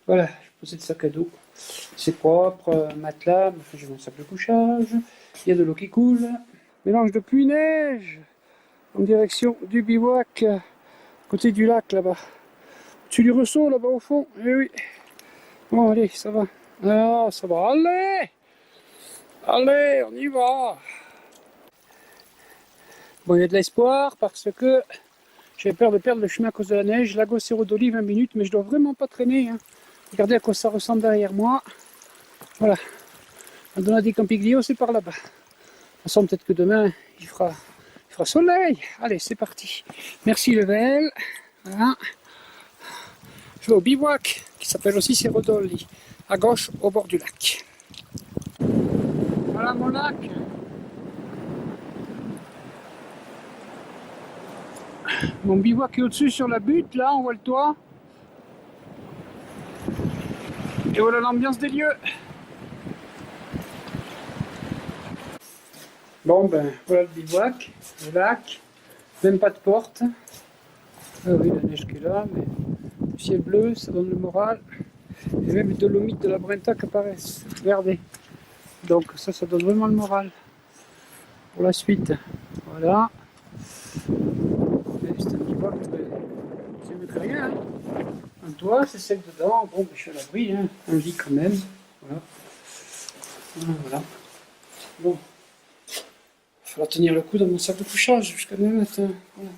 Voilà, j'ai posé le sac à dos. C'est propre, matelas, j'ai mon sac de couchage. Il y a de l'eau qui coule. Mélange de pluie-neige en direction du bivouac, côté du lac là-bas. Au-dessus du ressaut là-bas au fond. Eh oui. Bon, allez, ça va. Ah, ça va. Allez! Allez, on y va! Bon, il y a de l'espoir parce que j'avais peur de perdre le chemin à cause de la neige. Lago Cerro d'Oli, 20 minutes, mais je dois vraiment pas traîner. Hein. Regardez à quoi ça ressemble derrière moi. Voilà. Madonna di Campiglio, c'est par là-bas. De toute façon, peut-être que demain, il fera soleil. Allez, c'est parti. Merci Level. Voilà. Je vais au bivouac, qui s'appelle aussi Cerro d'Oli, à gauche, au bord du lac. Voilà mon lac. Mon bivouac est au-dessus sur la butte, là, on voit le toit. Et voilà l'ambiance des lieux. Bon ben, voilà le bivouac, le lac, même pas de porte. Ah oui, la neige qui est là, mais le ciel bleu, ça donne le moral. Et même les dolomites de la Brenta qui apparaissent, regardez. Donc ça donne vraiment le moral. Pour la suite, voilà. C'est un bivouac, c'est mieux que rien. Hein. Un toit, c'est sec dedans, bon, ben, je suis à l'abri, hein. Un lit quand même. Voilà. Voilà. Bon. Il faudra tenir le coup dans mon sac de couchage jusqu'à demain matin. Voilà.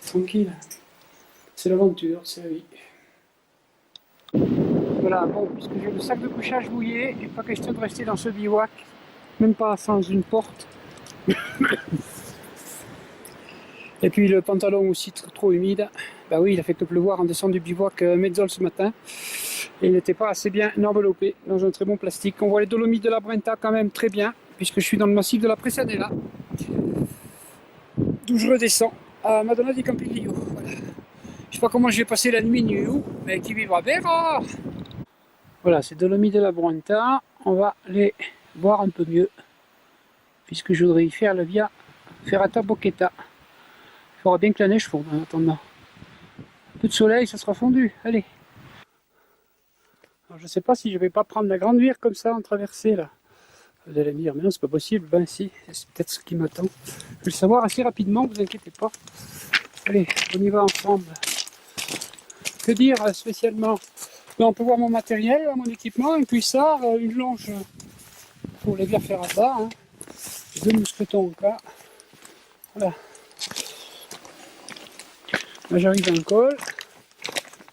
Tranquille. C'est l'aventure, c'est la vie. Voilà, bon, puisque j'ai le sac de couchage mouillé, et pas question de rester dans ce bivouac, même pas sans une porte. Et puis le pantalon aussi trop humide. Bah oui, il a fait que pleuvoir en descendant du bivouac Mezzol ce matin. Et il n'était pas assez bien enveloppé dans un très bon plastique. On voit les dolomites de la Brenta quand même très bien, puisque je suis dans le massif de la Presanella, d'où je redescends à Madonna di Campiglio. Voilà. Je ne sais pas comment je vais passer la nuit ni où, mais qui vivra verra. Voilà, ces dolomites de la Brenta, on va les voir un peu mieux, puisque je voudrais y faire la via Ferrata Bocchetta. Il faudra bien que la neige fonde en attendant. Un peu de soleil, ça sera fondu. Allez. Alors, je ne sais pas si je ne vais pas prendre la grande vire comme ça en traversée là. Vous allez me dire, mais non, c'est pas possible. Ben si, c'est peut-être ce qui m'attend. Je vais le savoir assez rapidement, vous inquiétez pas. Allez, on y va ensemble. Que dire spécialement? Là, on peut voir mon matériel, mon équipement, un cuissard, une longe pour les bières ferrata, hein. 2 mousquetons en cas. Voilà. Là, j'arrive à un col.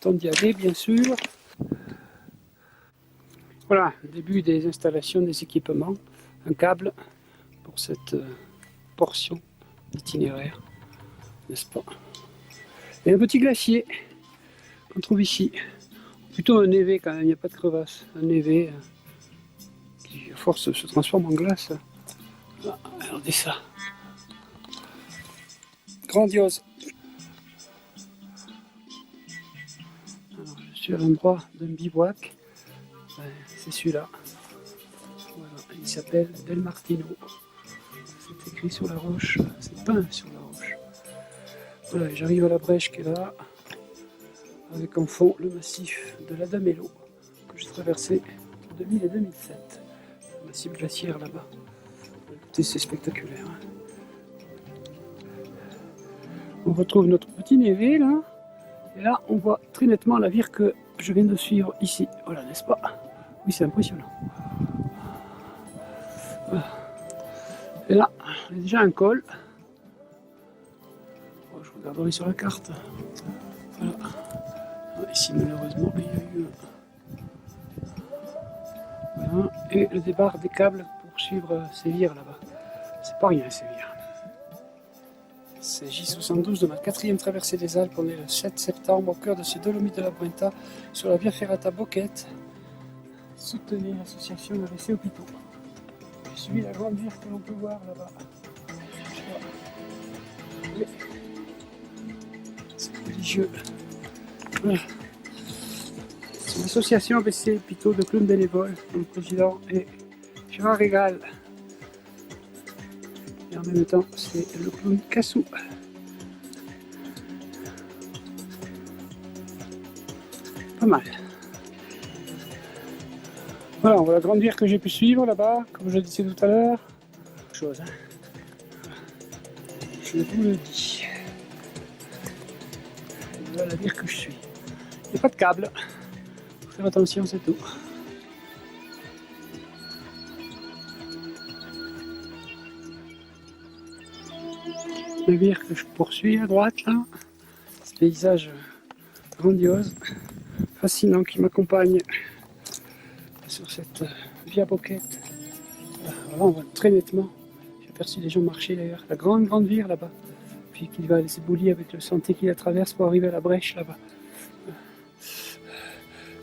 Temps d'y aller, bien sûr. Voilà, début des installations des équipements. Un câble pour cette portion d'itinéraire, n'est-ce pas? Et un petit glacier qu'on trouve ici. Plutôt un névé quand même, il n'y a pas de crevasse. Un névé qui à force se transforme en glace. Ah, regardez ça. Grandiose. Alors, je suis à l'endroit d'un bivouac. C'est celui-là. Voilà. Il s'appelle Del Martino. C'est écrit sur la roche. C'est peint sur la roche. Voilà, j'arrive à la brèche qui est là. Avec en fond le massif de l'Adamello que j'ai traversé en 2000 et 2007. Le massif glaciaire là-bas. Écoutez, c'est spectaculaire. On retrouve notre petit névé là. Et là, on voit très nettement la vire que je viens de suivre ici. Voilà, n'est-ce pas? Oui, c'est impressionnant. Voilà. Et là, il y a déjà un col. Oh, je regarderai sur la carte. Voilà. Ici, malheureusement, il y a eu... Voilà. Et le départ des câbles pour suivre ces vires là-bas. C'est pas rien, ces vires. C'est J72 de ma 4e traversée des Alpes. On est le 7 septembre au cœur de ces dolomites de la Brenta sur la via Ferrata Bocchetta. Soutenez l'association AVC Hôpitaux. Je suis la grande vire que l'on peut voir là-bas. C'est religieux. Voilà. C'est l'association AVC Hôpitaux de clowns bénévoles. Le président est Gérard Régal. Et en même temps, c'est le clown Cassou. Pas mal. Voilà, on voit la grande vire que j'ai pu suivre là-bas, comme je le disais tout à l'heure. Chose, hein. Je vous le dis. Voilà la vire que je suis. Il n'y a pas de câble. Faut faire attention, c'est tout. La vire que je poursuis à droite là. Ce paysage grandiose, fascinant qui m'accompagne sur cette via Boquette. Voilà, on voit très nettement. J'ai aperçu des gens marcher d'ailleurs. La grande vire là-bas. Puis qu'il va laisser boulir avec le sentier qu'il traverse pour arriver à la brèche là-bas.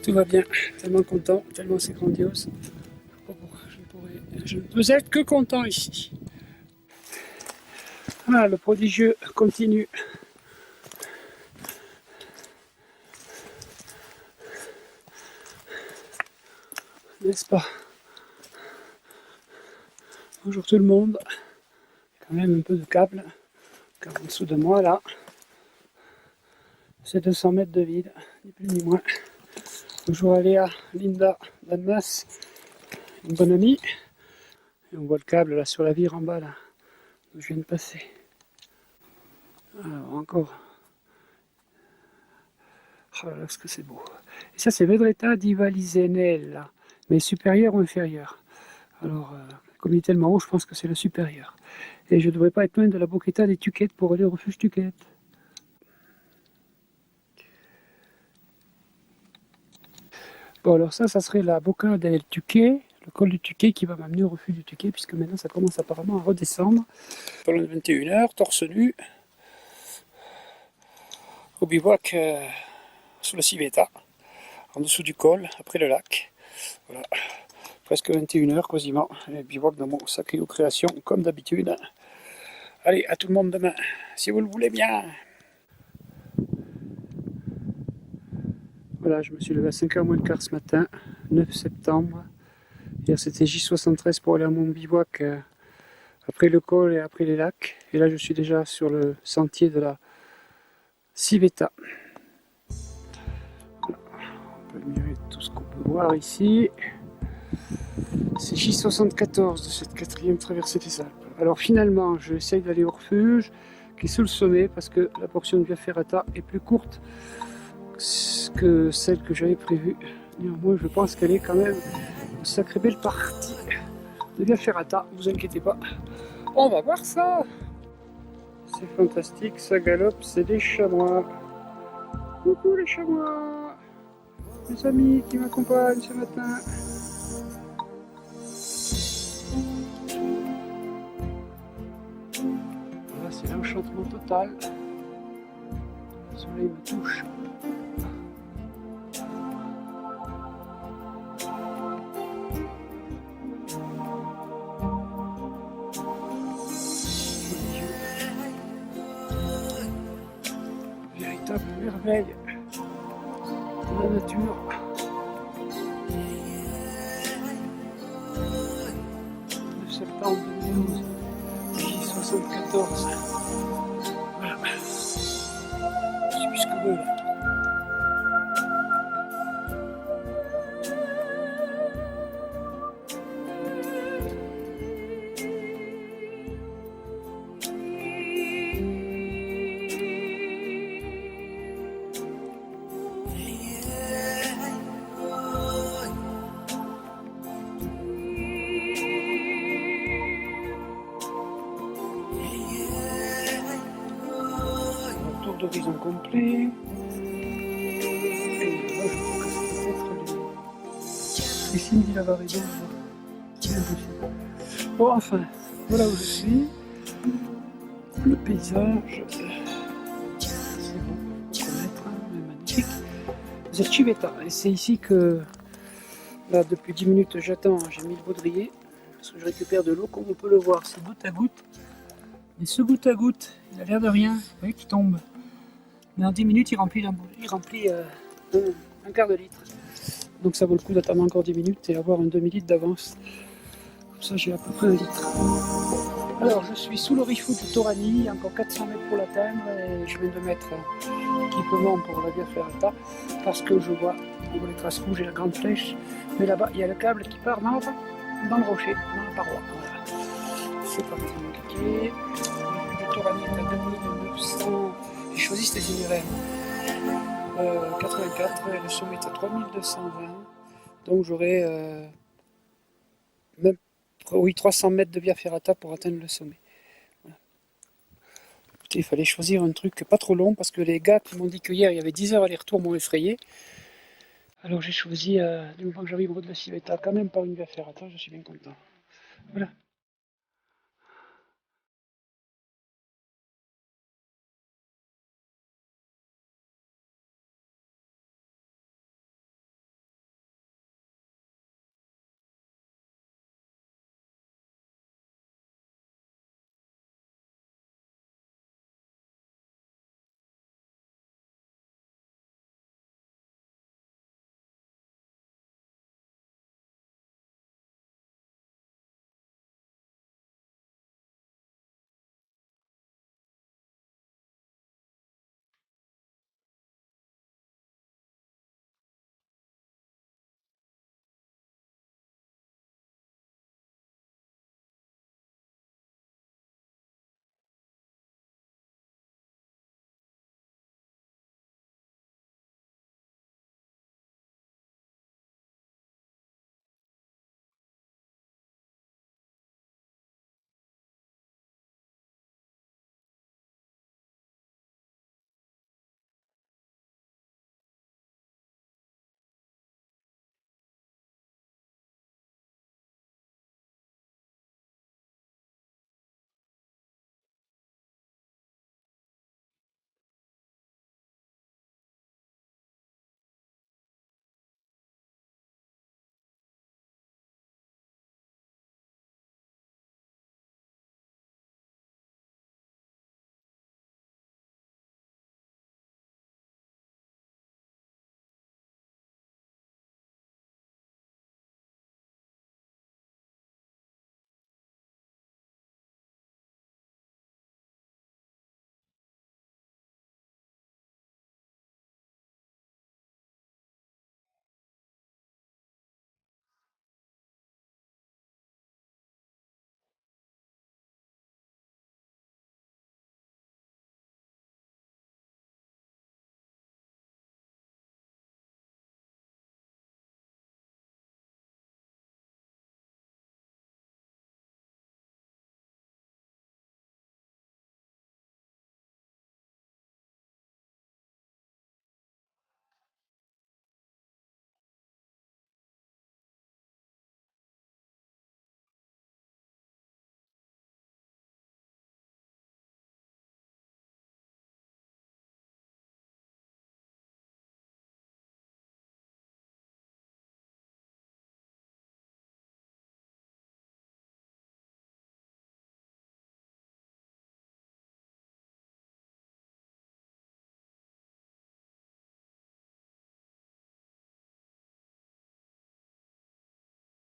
Tout va bien. Tellement content, tellement c'est grandiose. Je ne peux être que content ici. Voilà, le prodigieux continue. N'est-ce pas? Bonjour tout le monde. Il y a quand même un peu de câble. Car en dessous de moi là, c'est 200 mètres de vide, ni plus ni moins. Bonjour à Léa, Linda, Damas, une bonne amie. Et on voit le câble là sur la vire en bas là, où je viens de passer. Alors encore. Oh là là, ce que c'est beau. Et ça c'est Vedreta di Valisenella, mais supérieur ou inférieur. Alors, comme il est tellement haut, je pense que c'est le supérieur. Et je ne devrais pas être loin de la Boquetta des Tuquettes pour aller au refuge Tuquette. Bon, alors ça serait la Bocca del Tuquet, le col du Tuquet qui va m'amener au refuge du Tuquet, puisque maintenant ça commence apparemment à redescendre. Pendant 21h, torse nu, au bivouac sous la Civetta, en dessous du col, après le lac. Voilà. Presque 21h quasiment, et bivouac dans mon sac aux créations comme d'habitude. Allez, à tout le monde demain, si vous le voulez bien. Voilà, je me suis levé à 5h moins le quart ce matin, 9 septembre. Hier c'était J73 pour aller à mon bivouac après le col et après les lacs. Et là je suis déjà sur le sentier de la Civetta. Voilà. On peut admirer tout ce qu'on peut voir ici. C'est J74 de cette 4e traversée des Alpes. Alors finalement, je essaye d'aller au refuge qui est sous le sommet parce que la portion de Via Ferrata est plus courte que celle que j'avais prévue. Néanmoins, je pense qu'elle est quand même une sacrée belle partie de Via Ferrata, ne vous inquiétez pas. On va voir ça. C'est fantastique, ça galope, c'est des chamois. Coucou les chamois, mes amis qui m'accompagnent ce matin. Là, c'est l'enchantement total. Le soleil me touche. Véritable merveille de la nature. Le 9 septembre 2012. J74. Voilà. Je suis plus que beau là. D'horizon complet. Et là, je crois que c'est peut-être les signes de la Varédon. Bon, enfin, voilà où je suis. Le paysage, c'est bon, faut connaître, mais magnifique. Vous êtes Civetta, et c'est ici que, là, depuis 10 minutes, j'attends, j'ai mis le baudrier, parce que je récupère de l'eau, comme on peut le voir, c'est goutte à goutte. Mais ce goutte à goutte, il a l'air de rien, vous voyez qu'il tombe. Mais en 10 minutes, il remplit un quart de litre. Donc ça vaut le coup d'attendre encore 10 minutes et avoir un demi-litre d'avance. Comme ça, j'ai à peu près 1 litre. Alors, je suis sous le rifou de Torani, il y a encore 400 mètres pour l'atteindre et je viens de mettre d'équipement pour la Via Ferrata, parce que je vois les traces rouges et la grande flèche, mais là-bas il y a le câble qui part dans le rocher, dans la paroi. Voilà. C'est parti, ok. Le Torani est à 2900, j'ai choisi cet itinéraire. 84 et le sommet est à 3220, donc j'aurai même 300 mètres de Via Ferrata pour atteindre le sommet. Voilà. Écoutez, il fallait choisir un truc pas trop long parce que les gars qui m'ont dit que hier il y avait 10 heures aller-retour m'ont effrayé. Alors j'ai choisi, du moment que j'arrive au bout de la Civetta, quand même par une Via Ferrata, je suis bien content. Voilà.